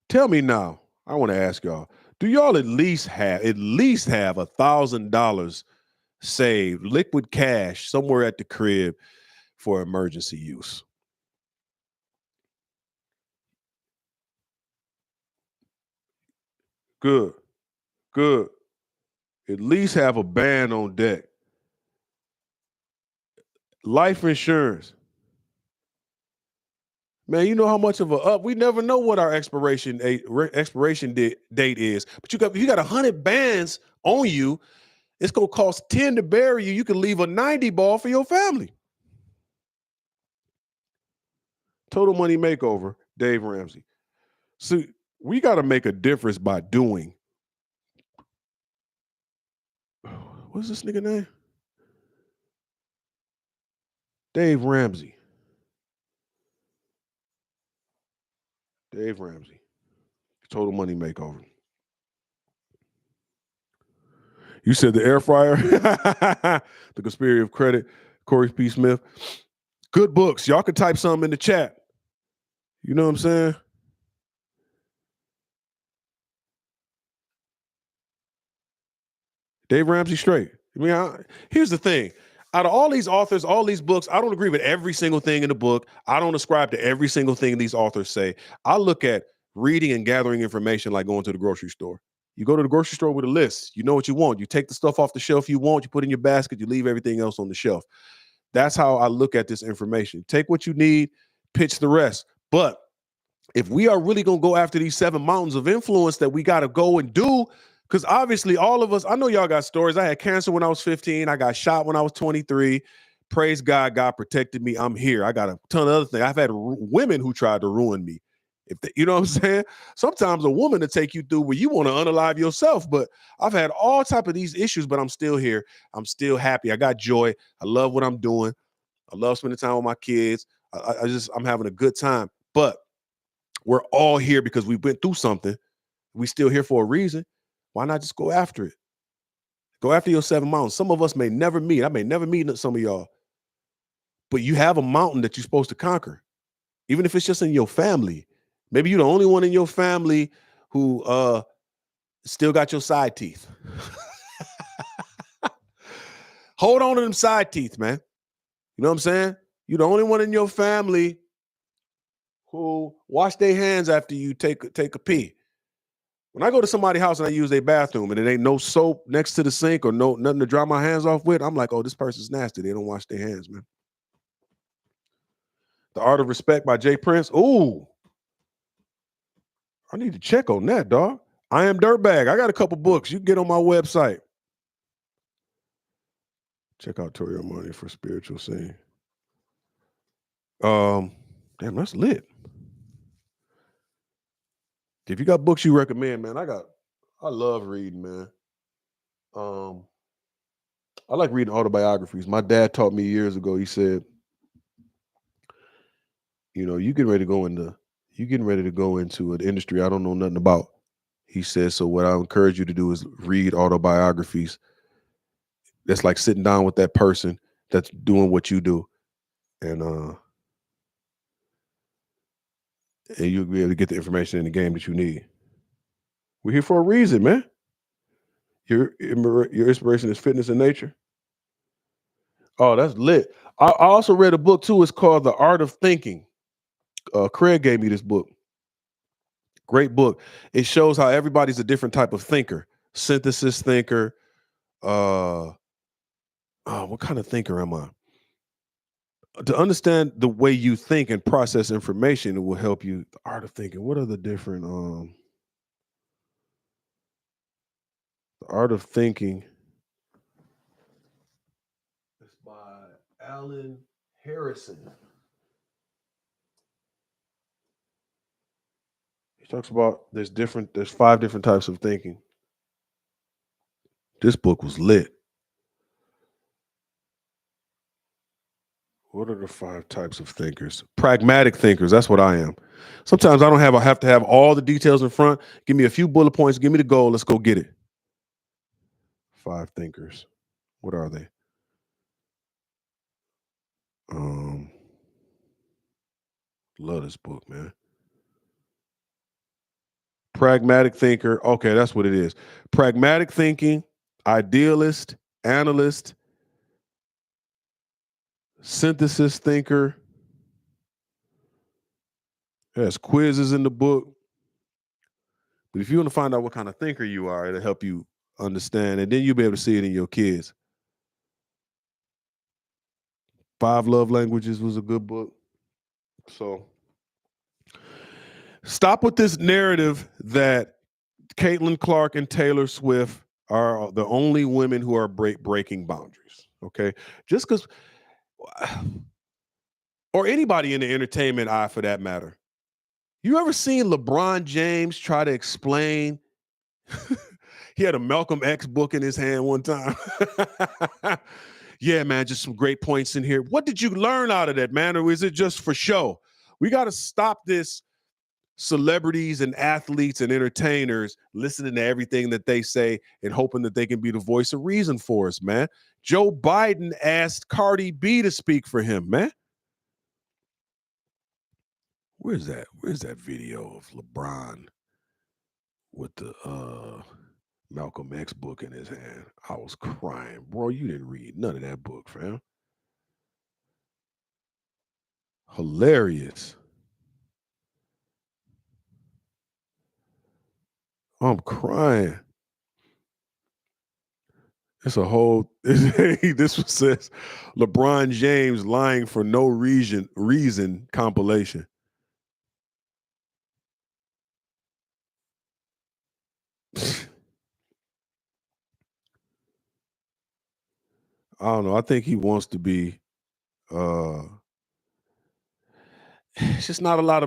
A: tell me now. I want to ask y'all: do y'all at least have $1,000 saved, liquid cash somewhere at the crib for emergency use? Good. At least have a band on deck. Life insurance. Man, you know how much of a up. We never know what our expiration date is. But if you got 100 bands on you, it's gonna cost 10 to bury you. You can leave a 90 ball for your family. Total Money Makeover, Dave Ramsey. So we got to make a difference by doing. What's this nigga name? Dave Ramsey. Total Money Makeover. You said the air fryer, The Conspiracy of Credit, Corey P. Smith. Good books. Y'all can type something in the chat. You know what I'm saying? Dave Ramsey straight. I mean, here's the thing. Out of all these authors, all these books, I don't agree with every single thing in the book. I don't ascribe to every single thing these authors say. I look at reading and gathering information like going to the grocery store. You go to the grocery store with a list. You know what you want. You take the stuff off the shelf you want. You put it in your basket. You leave everything else on the shelf. That's how I look at this information. Take what you need, pitch the rest. But if we are really going to go after these 7 mountains of influence that we got to go and do, because obviously all of us, I know y'all got stories. I had cancer when I was 15. I got shot when I was 23. Praise God, God protected me. I'm here. I got a ton of other things. I've had women who tried to ruin me You know what I'm saying? Sometimes a woman to take you through where you want to unalive yourself. But I've had all type of these issues, but I'm still here. I'm still happy. I got joy. I love what I'm doing. I love spending time with my kids. I'm having a good time. But we're all here because we went through something. We still here for a reason. Why not just go after it? Go after your 7 mountains. Some of us may never meet. I may never meet some of y'all, but you have a mountain that you're supposed to conquer, even if it's just in your family. Maybe you're the only one in your family who still got your side teeth. Hold on to them side teeth, man. You know what I'm saying? You're the only one in your family who wash their hands after you take a pee. When I go to somebody's house and I use their bathroom and there ain't no soap next to the sink or nothing to dry my hands off with, I'm like, oh, this person's nasty. They don't wash their hands, man. The Art of Respect by Jay Prince. Ooh, I need to check on that, dog. I Am Dirtbag. I got a couple books. You can get on my website. Check out Torio Money for Spiritual Scene. Damn, that's lit. If you got books you recommend, man, I love reading, man. I like reading autobiographies. My dad taught me years ago. He said, you know, you getting ready to go into an industry I don't know nothing about. He said, so what I encourage you to do is read autobiographies. That's like sitting down with that person that's doing what you do. And you'll be able to get the information in the game that you need. We're here for a reason, man. Your inspiration is fitness and nature. Oh, that's lit. I also read a book too. It's called The Art of Thinking. Craig gave me this book. Great book. It shows how everybody's a different type of thinker. Synthesis thinker. What kind of thinker am I? To understand the way you think and process information, it will help you. The art of thinking. What are the different? The Art of Thinking. It's by Alan Harrison. He talks about there's 5 different types of thinking. This book was lit. What are the 5 types of thinkers? Pragmatic thinkers. That's what I am. Sometimes I have to have all the details in front. Give me a few bullet points. Give me the goal. Let's go get it. 5 thinkers. What are they? Love this book, man. Pragmatic thinker. Okay, that's what it is. Pragmatic thinking, idealist, analyst, synthesis thinker. There's quizzes in the book. But if you want to find out what kind of thinker you are, it'll help you understand. And then you'll be able to see it in your kids. 5 Love Languages was a good book. So stop with this narrative that Caitlin Clark and Taylor Swift are the only women who are breaking boundaries. Okay. Just because, or anybody in the entertainment eye for that matter. You ever seen LeBron James try to explain? He had a Malcolm X book in his hand one time. Yeah, man, just some great points in here. What did you learn out of that, man? Or is it just for show? We got to stop this celebrities and athletes and entertainers listening to everything that they say and hoping that they can be the voice of reason for us, man. Joe Biden asked Cardi B to speak for him, man. Where's that video of LeBron with the Malcolm X book in his hand? I was crying. Bro, you didn't read none of that book, fam. Hilarious. I'm crying. It's a whole this one says LeBron James lying for no reason compilation. I don't know. I think he wants to be It's just not a lot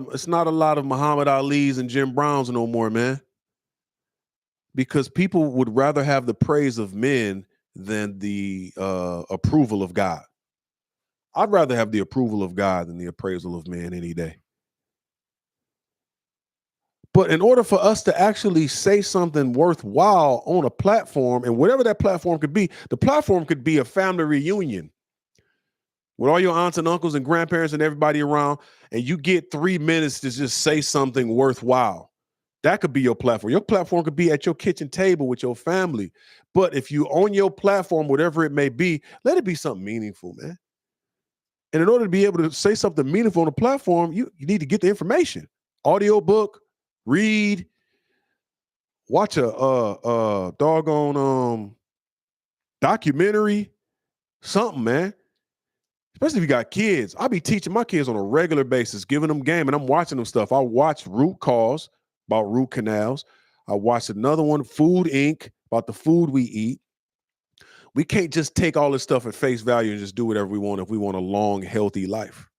A: of Muhammad Ali's and Jim Browns no more, man. Because people would rather have the praise of men than the approval of God. I'd rather have the approval of God than the appraisal of man any day. But in order for us to actually say something worthwhile on a platform, and whatever that platform could be, the platform could be a family reunion with all your aunts and uncles and grandparents and everybody around, and you get 3 minutes to just say something worthwhile. That could be your platform. Your platform could be at your kitchen table with your family. But if you own your platform, whatever it may be, let it be something meaningful, man. And in order to be able to say something meaningful on the platform, you need to get the information. Audio book, read, watch a doggone documentary, something, man. Especially if you got kids. I'll be teaching my kids on a regular basis, giving them game, and I'm watching them stuff. I watch Root Cause about root canals. I watched another one, Food Inc., about the food we eat. We can't just take all this stuff at face value and just do whatever we want if we want a long, healthy life.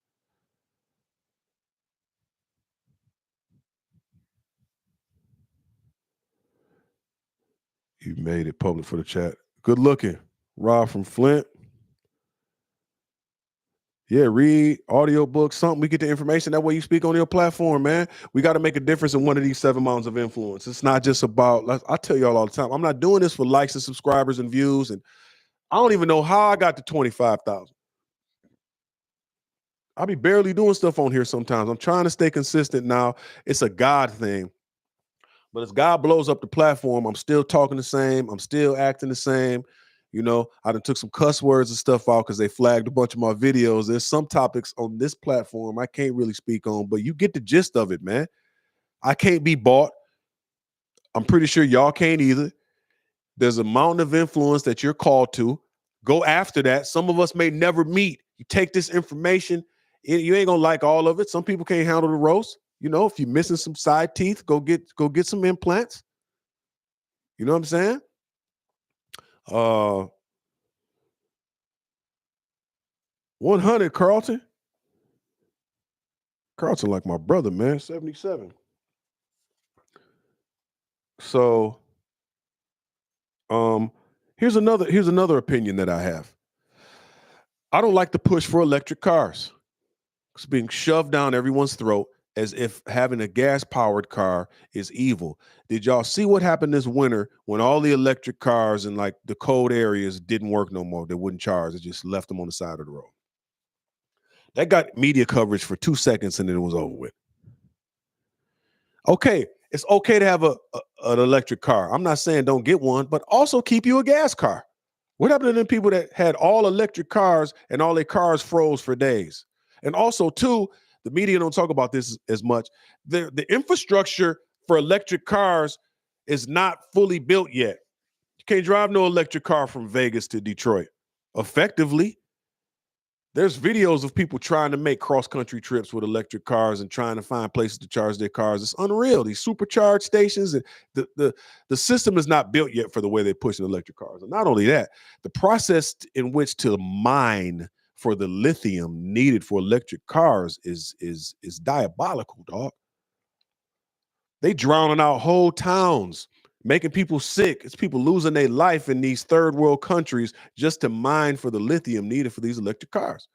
A: You made it public for the chat. Good looking. Rob from Flint. Yeah, read audiobooks, something. We get the information. That way you speak on your platform, man. We got to make a difference in one of these 7 mountains of influence. It's not just about, I tell y'all all the time, I'm not doing this for likes and subscribers and views. And I don't even know how I got to 25,000. I'll be barely doing stuff on here sometimes. I'm trying to stay consistent now. It's a God thing. But as God blows up the platform, I'm still talking the same. I'm still acting the same. You know, I done took some cuss words and stuff out because they flagged a bunch of my videos. There's some topics on this platform I can't really speak on, but you get the gist of it, man. I can't be bought. I'm pretty sure y'all can't either. There's a mountain of influence that you're called to. Go after that. Some of us may never meet. You take this information, you ain't gonna like all of it. Some people can't handle the roast. You know, if you're missing some side teeth, go get some implants. You know what I'm saying? 100 Carlton. Carlton like my brother, man. 77. So here's another opinion that I have. I don't like the push for electric cars. It's being shoved down everyone's throat as if having a gas-powered car is evil. Did y'all see what happened this winter when all the electric cars in like the cold areas didn't work no more? They wouldn't charge. They just left them on the side of the road. That got media coverage for 2 seconds and then it was over with. Okay, it's okay to have an electric car. I'm not saying don't get one, but also keep you a gas car. What happened to them people that had all electric cars and all their cars froze for days? And also, too, the media don't talk about this as much. The infrastructure for electric cars is not fully built yet. You can't drive no electric car from Vegas to Detroit effectively. There's videos of people trying to make cross-country trips with electric cars and trying to find places to charge their cars. It's unreal. These supercharged stations, and the system is not built yet for the way they're pushing electric cars. And not only that, the process in which to mine for the lithium needed for electric cars is diabolical, dog. They drowning out whole towns, making people sick. It's people losing their life in these third world countries just to mine for the lithium needed for these electric cars.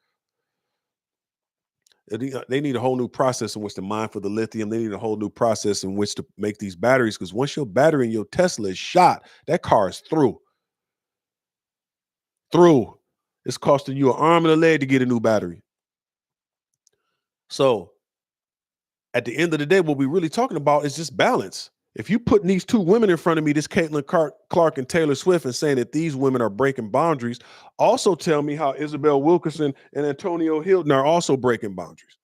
A: They need a whole new process in which to mine for the lithium. They need a whole new process in which to make these batteries, because once your battery in your Tesla is shot, that car is through. It's costing you an arm and a leg to get a new battery. So at the end of the day, what we're really talking about is just balance. If you putting these two women in front of me, this Caitlin Clark and Taylor Swift, and saying that these women are breaking boundaries, also tell me how Isabel Wilkerson and Antonio Hilton are also breaking boundaries.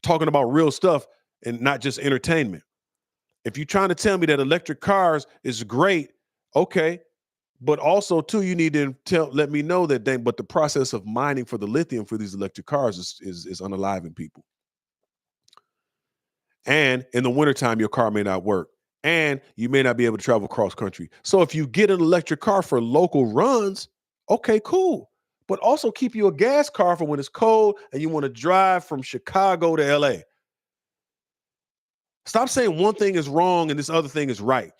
A: Talking about real stuff and not just entertainment. If you're trying to tell me that electric cars is great, okay, but also too, you need to let me know that but the process of mining for the lithium for these electric cars is unaliving people. And in the wintertime, your car may not work. And you may not be able to travel cross country. So if you get an electric car for local runs, okay, cool. but also keep you a gas car for when it's cold and you want to drive from Chicago to LA. Stop saying one thing is wrong and this other thing is right.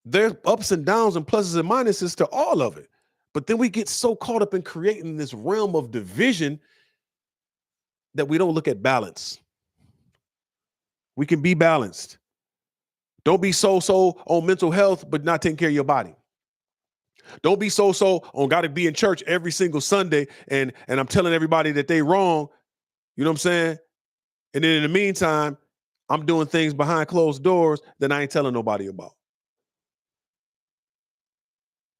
A: There's ups and downs and pluses and minuses to all of it. But then we get so caught up in creating this realm of division that we don't look at balance. We can be balanced. Don't be so on mental health, but not taking care of your body. Don't be so on got to be in church every single Sunday and I'm telling everybody that they wrong. You know what I'm saying? And then in the meantime, I'm doing things behind closed doors that I ain't telling nobody about.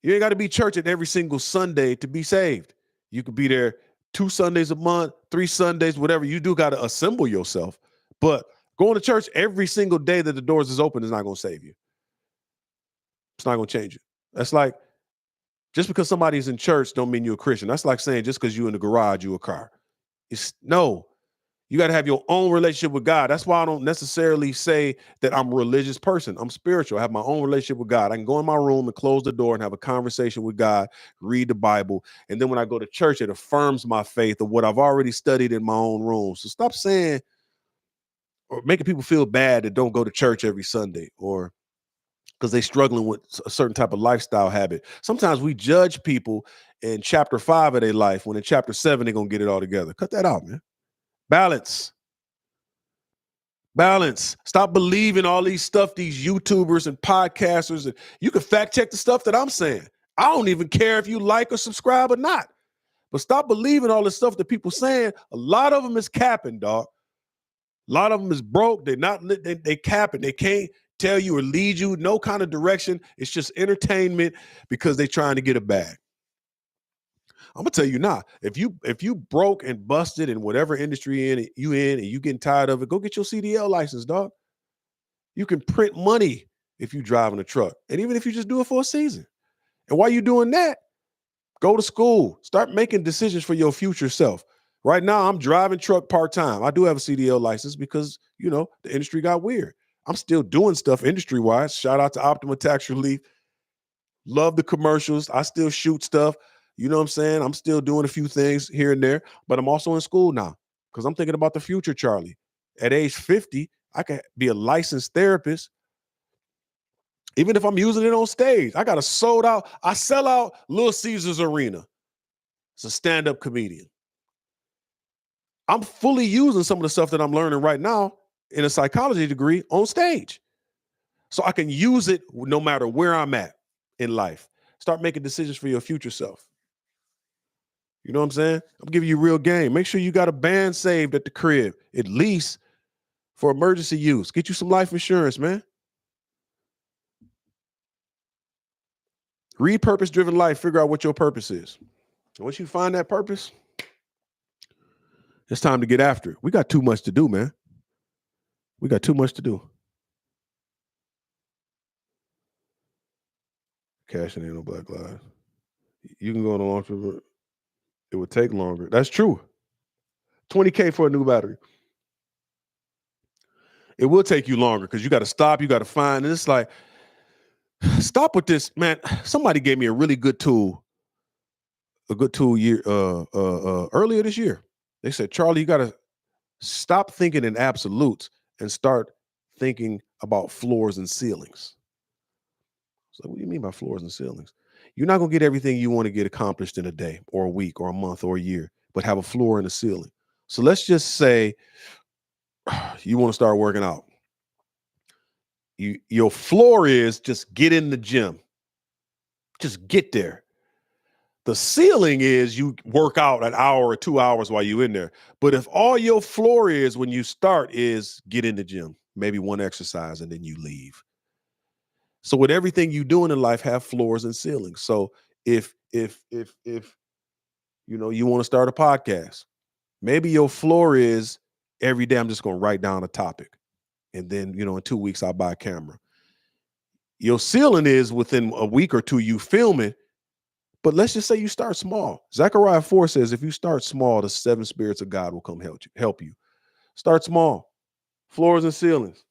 A: You ain't got to be church at every single Sunday to be saved. You could be there 2 Sundays a month, 3 Sundays, whatever. You do got to assemble yourself. But going to church every single day that the doors is open is not going to save you. It's not going to change it. That's like, just because somebody's in church don't mean you're a Christian. That's like saying just because you're in the garage, you're a car. No. You got to have your own relationship with God. That's why I don't necessarily say that I'm a religious person. I'm spiritual. I have my own relationship with God. I can go in my room and close the door and have a conversation with God, read the Bible. And then when I go to church, it affirms my faith of what I've already studied in my own room. So stop saying or making people feel bad that don't go to church every Sunday or because they're struggling with a certain type of lifestyle habit. Sometimes we judge people in chapter 5 of their life when in chapter 7, they're going to get it all together. Cut that out, man. Balance. Stop believing all these stuff, these YouTubers and podcasters. And you can fact check the stuff that I'm saying. I don't even care if you like or subscribe or not. But stop believing all the stuff that people saying. A lot of them is capping, dog. A lot of them is broke. They're not. They capping. They can't tell you or lead you no kind of direction. It's just entertainment because they're trying to get a bag. I'm gonna tell you now, if you broke and busted in whatever industry you in and you getting tired of it, go get your CDL license, dog. You can print money if you driving a truck, and even if you just do it for a season. And while you're doing that, go to school. Start making decisions for your future self. Right now, I'm driving truck part-time. I do have a CDL license because, the industry got weird. I'm still doing stuff industry-wise. Shout out to Optima Tax Relief. Love the commercials. I still shoot stuff. You know what I'm saying? I'm still doing a few things here and there, but I'm also in school now because I'm thinking about the future, Charlie. At age 50, I can be a licensed therapist. Even if I'm using it on stage, I got a sold out. I sell out Little Caesars Arena. It's a stand-up comedian. I'm fully using some of the stuff that I'm learning right now in a psychology degree on stage. So I can use it no matter where I'm at in life. Start making decisions for your future self. You know what I'm saying? I'm giving you real game. Make sure you got a band saved at the crib, at least for emergency use. Get you some life insurance, man. Read Purpose-Driven Life. Figure out what your purpose is. And once you find that purpose, it's time to get after it. We got too much to do, man. We got too much to do. Cashing in on Black Lives. You can go on a launch of it. It would take longer. That's true. $20K for a new battery. It will take you longer because you got to stop. You got to find. And it's like, stop with this, man. Somebody gave me a really good tool. A good tool earlier this year. They said, Charlie, you got to stop thinking in absolutes and start thinking about floors and ceilings. So what do you mean by floors and ceilings? You're not going to get everything you want to get accomplished in a day or a week or a month or a year, but have a floor and a ceiling. So let's just say you want to start working out. Your floor is just get in the gym. Just get there. The ceiling is you work out an hour or 2 hours while you're in there. But if all your floor is when you start is get in the gym, maybe one exercise, and then you leave. So with everything you doing in life, have floors and ceilings. So if you want to start a podcast, maybe your floor is every day I'm just going to write down a topic. And then, in 2 weeks, I'll buy a camera. Your ceiling is within a week or two, you film it. But let's just say you start small. Zechariah 4 says, if you start small, the 7 spirits of God will come help you. Start small. Floors and ceilings.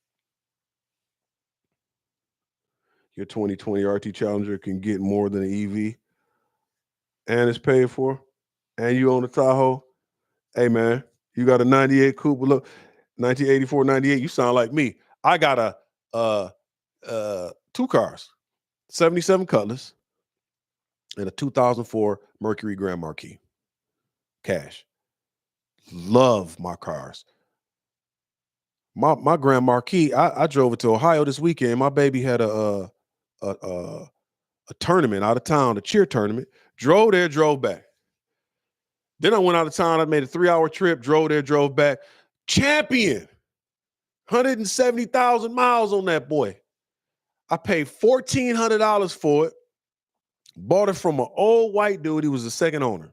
A: Your 2020 RT Challenger can get more than an EV. and it's paid for, and you own a Tahoe. Hey man, you got a 98 coupe, look, 1984, 98. You sound like me. I got a two cars, 77 Cutlass and a 2004 Mercury Grand Marquis. Cash. Love my cars. My Grand Marquis, I drove it to Ohio this weekend. My baby had a tournament out of town, a cheer tournament. Drove there, drove back. Then I went out of town. I made a 3-hour trip, drove there, drove back. Champion. 170,000 miles on that boy. I paid $1,400 for it. Bought it from an old white dude. He was the second owner.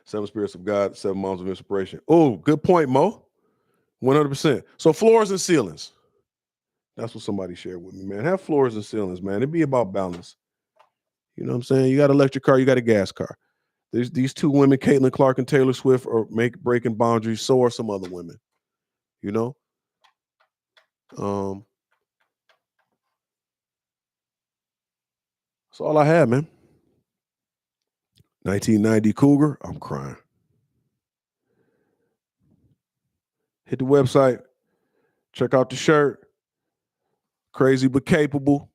A: Seven Spirits of God, 7 Moms of Inspiration. Oh, good point, Mo. 100%. So floors and ceilings. That's what somebody shared with me, man. Have floors and ceilings, man. It'd be about balance. You know what I'm saying? You got an electric car, you got a gas car. These two women, Caitlin Clark and Taylor Swift, are breaking boundaries. So are some other women. You know? That's all I had, man. 1990 Cougar, I'm crying. Hit the website. Check out the shirt. Crazy but capable.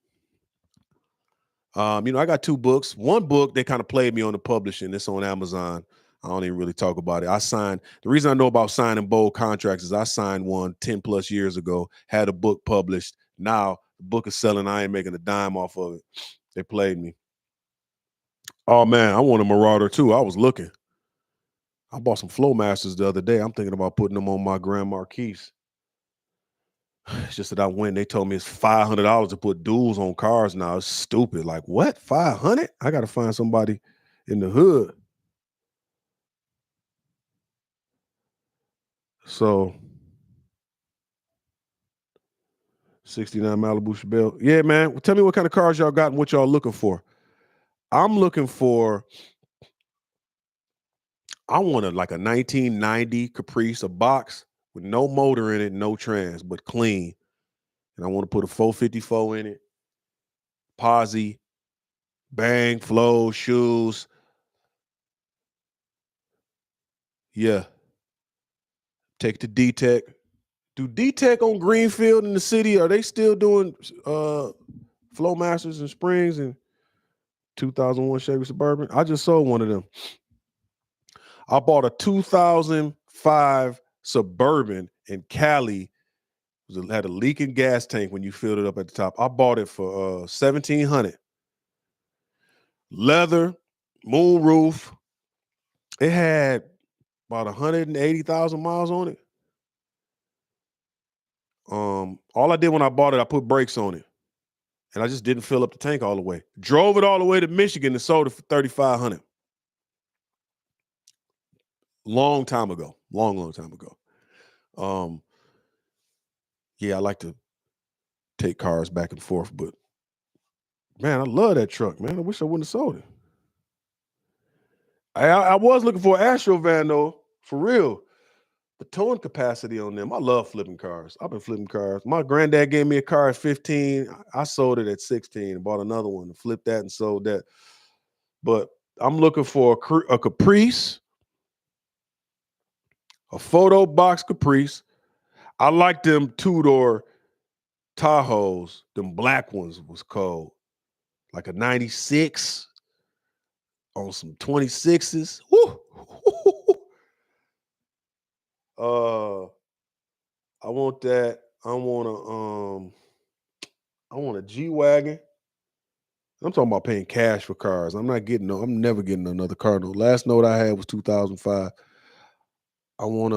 A: I got 2 books. One book, they kind of played me on the publishing. It's on Amazon. I don't even really talk about it. The reason I know about signing bold contracts is I signed one 10 plus years ago, had a book published. Now the book is selling. I ain't making a dime off of it. They played me. Oh man, I want a Marauder too. I was looking. I bought some Flowmasters the other day. I'm thinking about putting them on my Grand Marquis. It's just that I went. They told me it's $500 to put duals on cars now. It's stupid. Like what? 500? I got to find somebody in the hood. So 69 Malibu Chevelle. Yeah, man. Well, tell me what kind of cars y'all got and what y'all looking for. I'm looking for. I want a 1990 Caprice, a box with no motor in it, no trans, but clean. And I want to put a 454 in it. Posi, bang, flow, shoes. Yeah. Take the D-Tech. Do D-Tech on Greenfield in the city, are they still doing Flowmasters and Springs and 2001 Chevy Suburban? I just sold one of them. I bought a 2005 Suburban in Cali. It had a leaking gas tank when you filled it up at the top. I bought it for $1,700. Leather, moonroof. It had about 180,000 miles on it. All I did when I bought it, I put brakes on it. And I just didn't fill up the tank all the way. Drove it all the way to Michigan and sold it for $3,500. Long time ago. Long time ago. Yeah, I like to take cars back and forth, but man, I love that truck, man. I wish I wouldn't have sold it. I was looking for an Astro van though, for real. The towing capacity on them. I love flipping cars. I've been flipping cars. My granddad gave me a car at 15. I sold it at 16 and bought another one and flipped that and sold that. But I'm looking for a Caprice, a photo box Caprice. I like them 2-door Tahoes. Them black ones was cold. Like a 96 on some 26s. Woo. I want that. I want a G-Wagon. I'm talking about paying cash for cars. I'm never getting another car. The last note I had was 2005. I want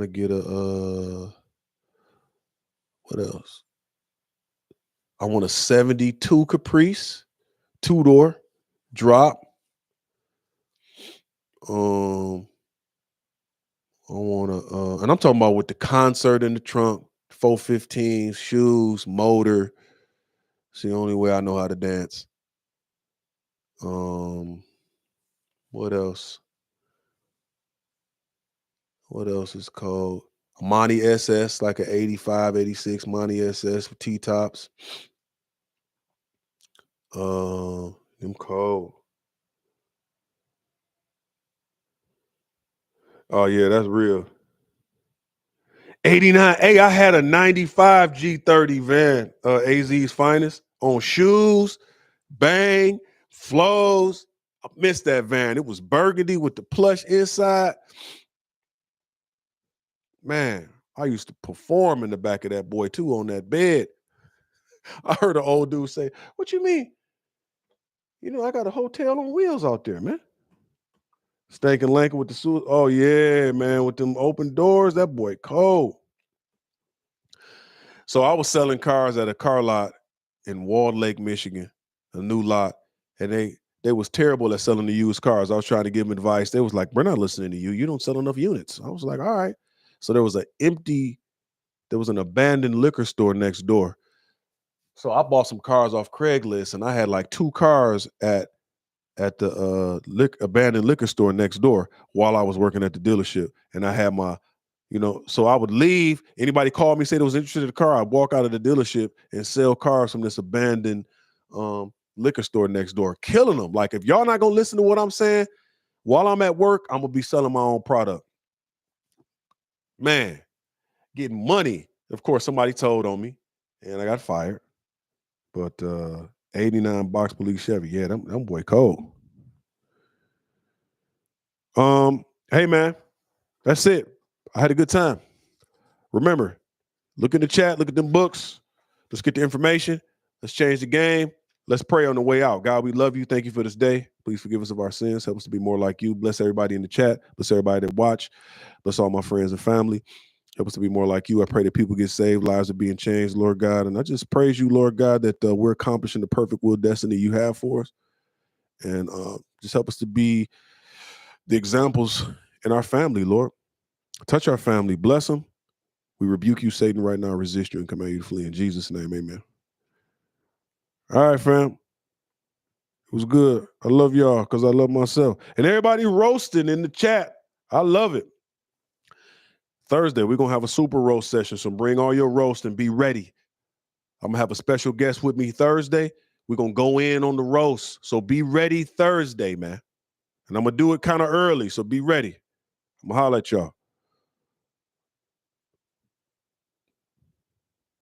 A: to get a what else? I want a 72 Caprice, 2-door, drop. I want to, and I'm talking about with the concert in the trunk, 415, shoes, motor. It's the only way I know how to dance. What else? What else is cold? A Monty SS, like an 85, 86 Monty SS with T-tops. Them cold. Oh yeah, that's real. 89. Hey, I had a 95 G30 van, AZ's finest, on shoes, bang, flows. I missed that van. It was burgundy with the plush inside. Man, I used to perform in the back of that boy too on that bed. I heard an old dude say, "What you mean? You know, I got a hotel on wheels out there, man." Stank and Lankin with the suit. Oh yeah, man, with them open doors, that boy cold. So I was selling cars at a car lot in Walled Lake, Michigan, a new lot, and they was terrible at selling the used cars. I was trying to give them advice. They was like, "We're not listening to you. You don't sell enough units." I was like, "All right." So there was an abandoned liquor store next door. So I bought some cars off Craigslist, and I had like 2 cars at the abandoned liquor store next door while I was working at the dealership. And I had my, so I would leave. Anybody called me, say they was interested in the car, I'd walk out of the dealership and sell cars from this abandoned liquor store next door, killing them. Like, if y'all not gonna listen to what I'm saying while I'm at work, I'm gonna be selling my own product. Man, getting money. Of course, somebody told on me and I got fired. But 89 box police Chevy, yeah, them boy cold. Hey man, that's it. I had a good time. Remember, look in the chat, look at them books. Let's get the information. Let's change the game. Let's pray on the way out. God, we love you. Thank you for this day. Please forgive us of our sins. Help us to be more like you. Bless everybody in the chat. Bless everybody that watch. Bless all my friends and family. Help us to be more like you. I pray that people get saved, lives are being changed, Lord God. And I just praise you, Lord God, that we're accomplishing the perfect will destiny you have for us. And just help us to be the examples in our family, Lord. Touch our family. Bless them. We rebuke you, Satan, right now. Resist you and command you to flee. In Jesus' name, amen. All right, fam. It was good. I love y'all because I love myself. And everybody roasting in the chat. I love it. Thursday, we're going to have a super roast session. So bring all your roast and be ready. I'm going to have a special guest with me Thursday. We're going to go in on the roast. So be ready Thursday, man. And I'm going to do it kind of early. So be ready. I'm going to holler at y'all.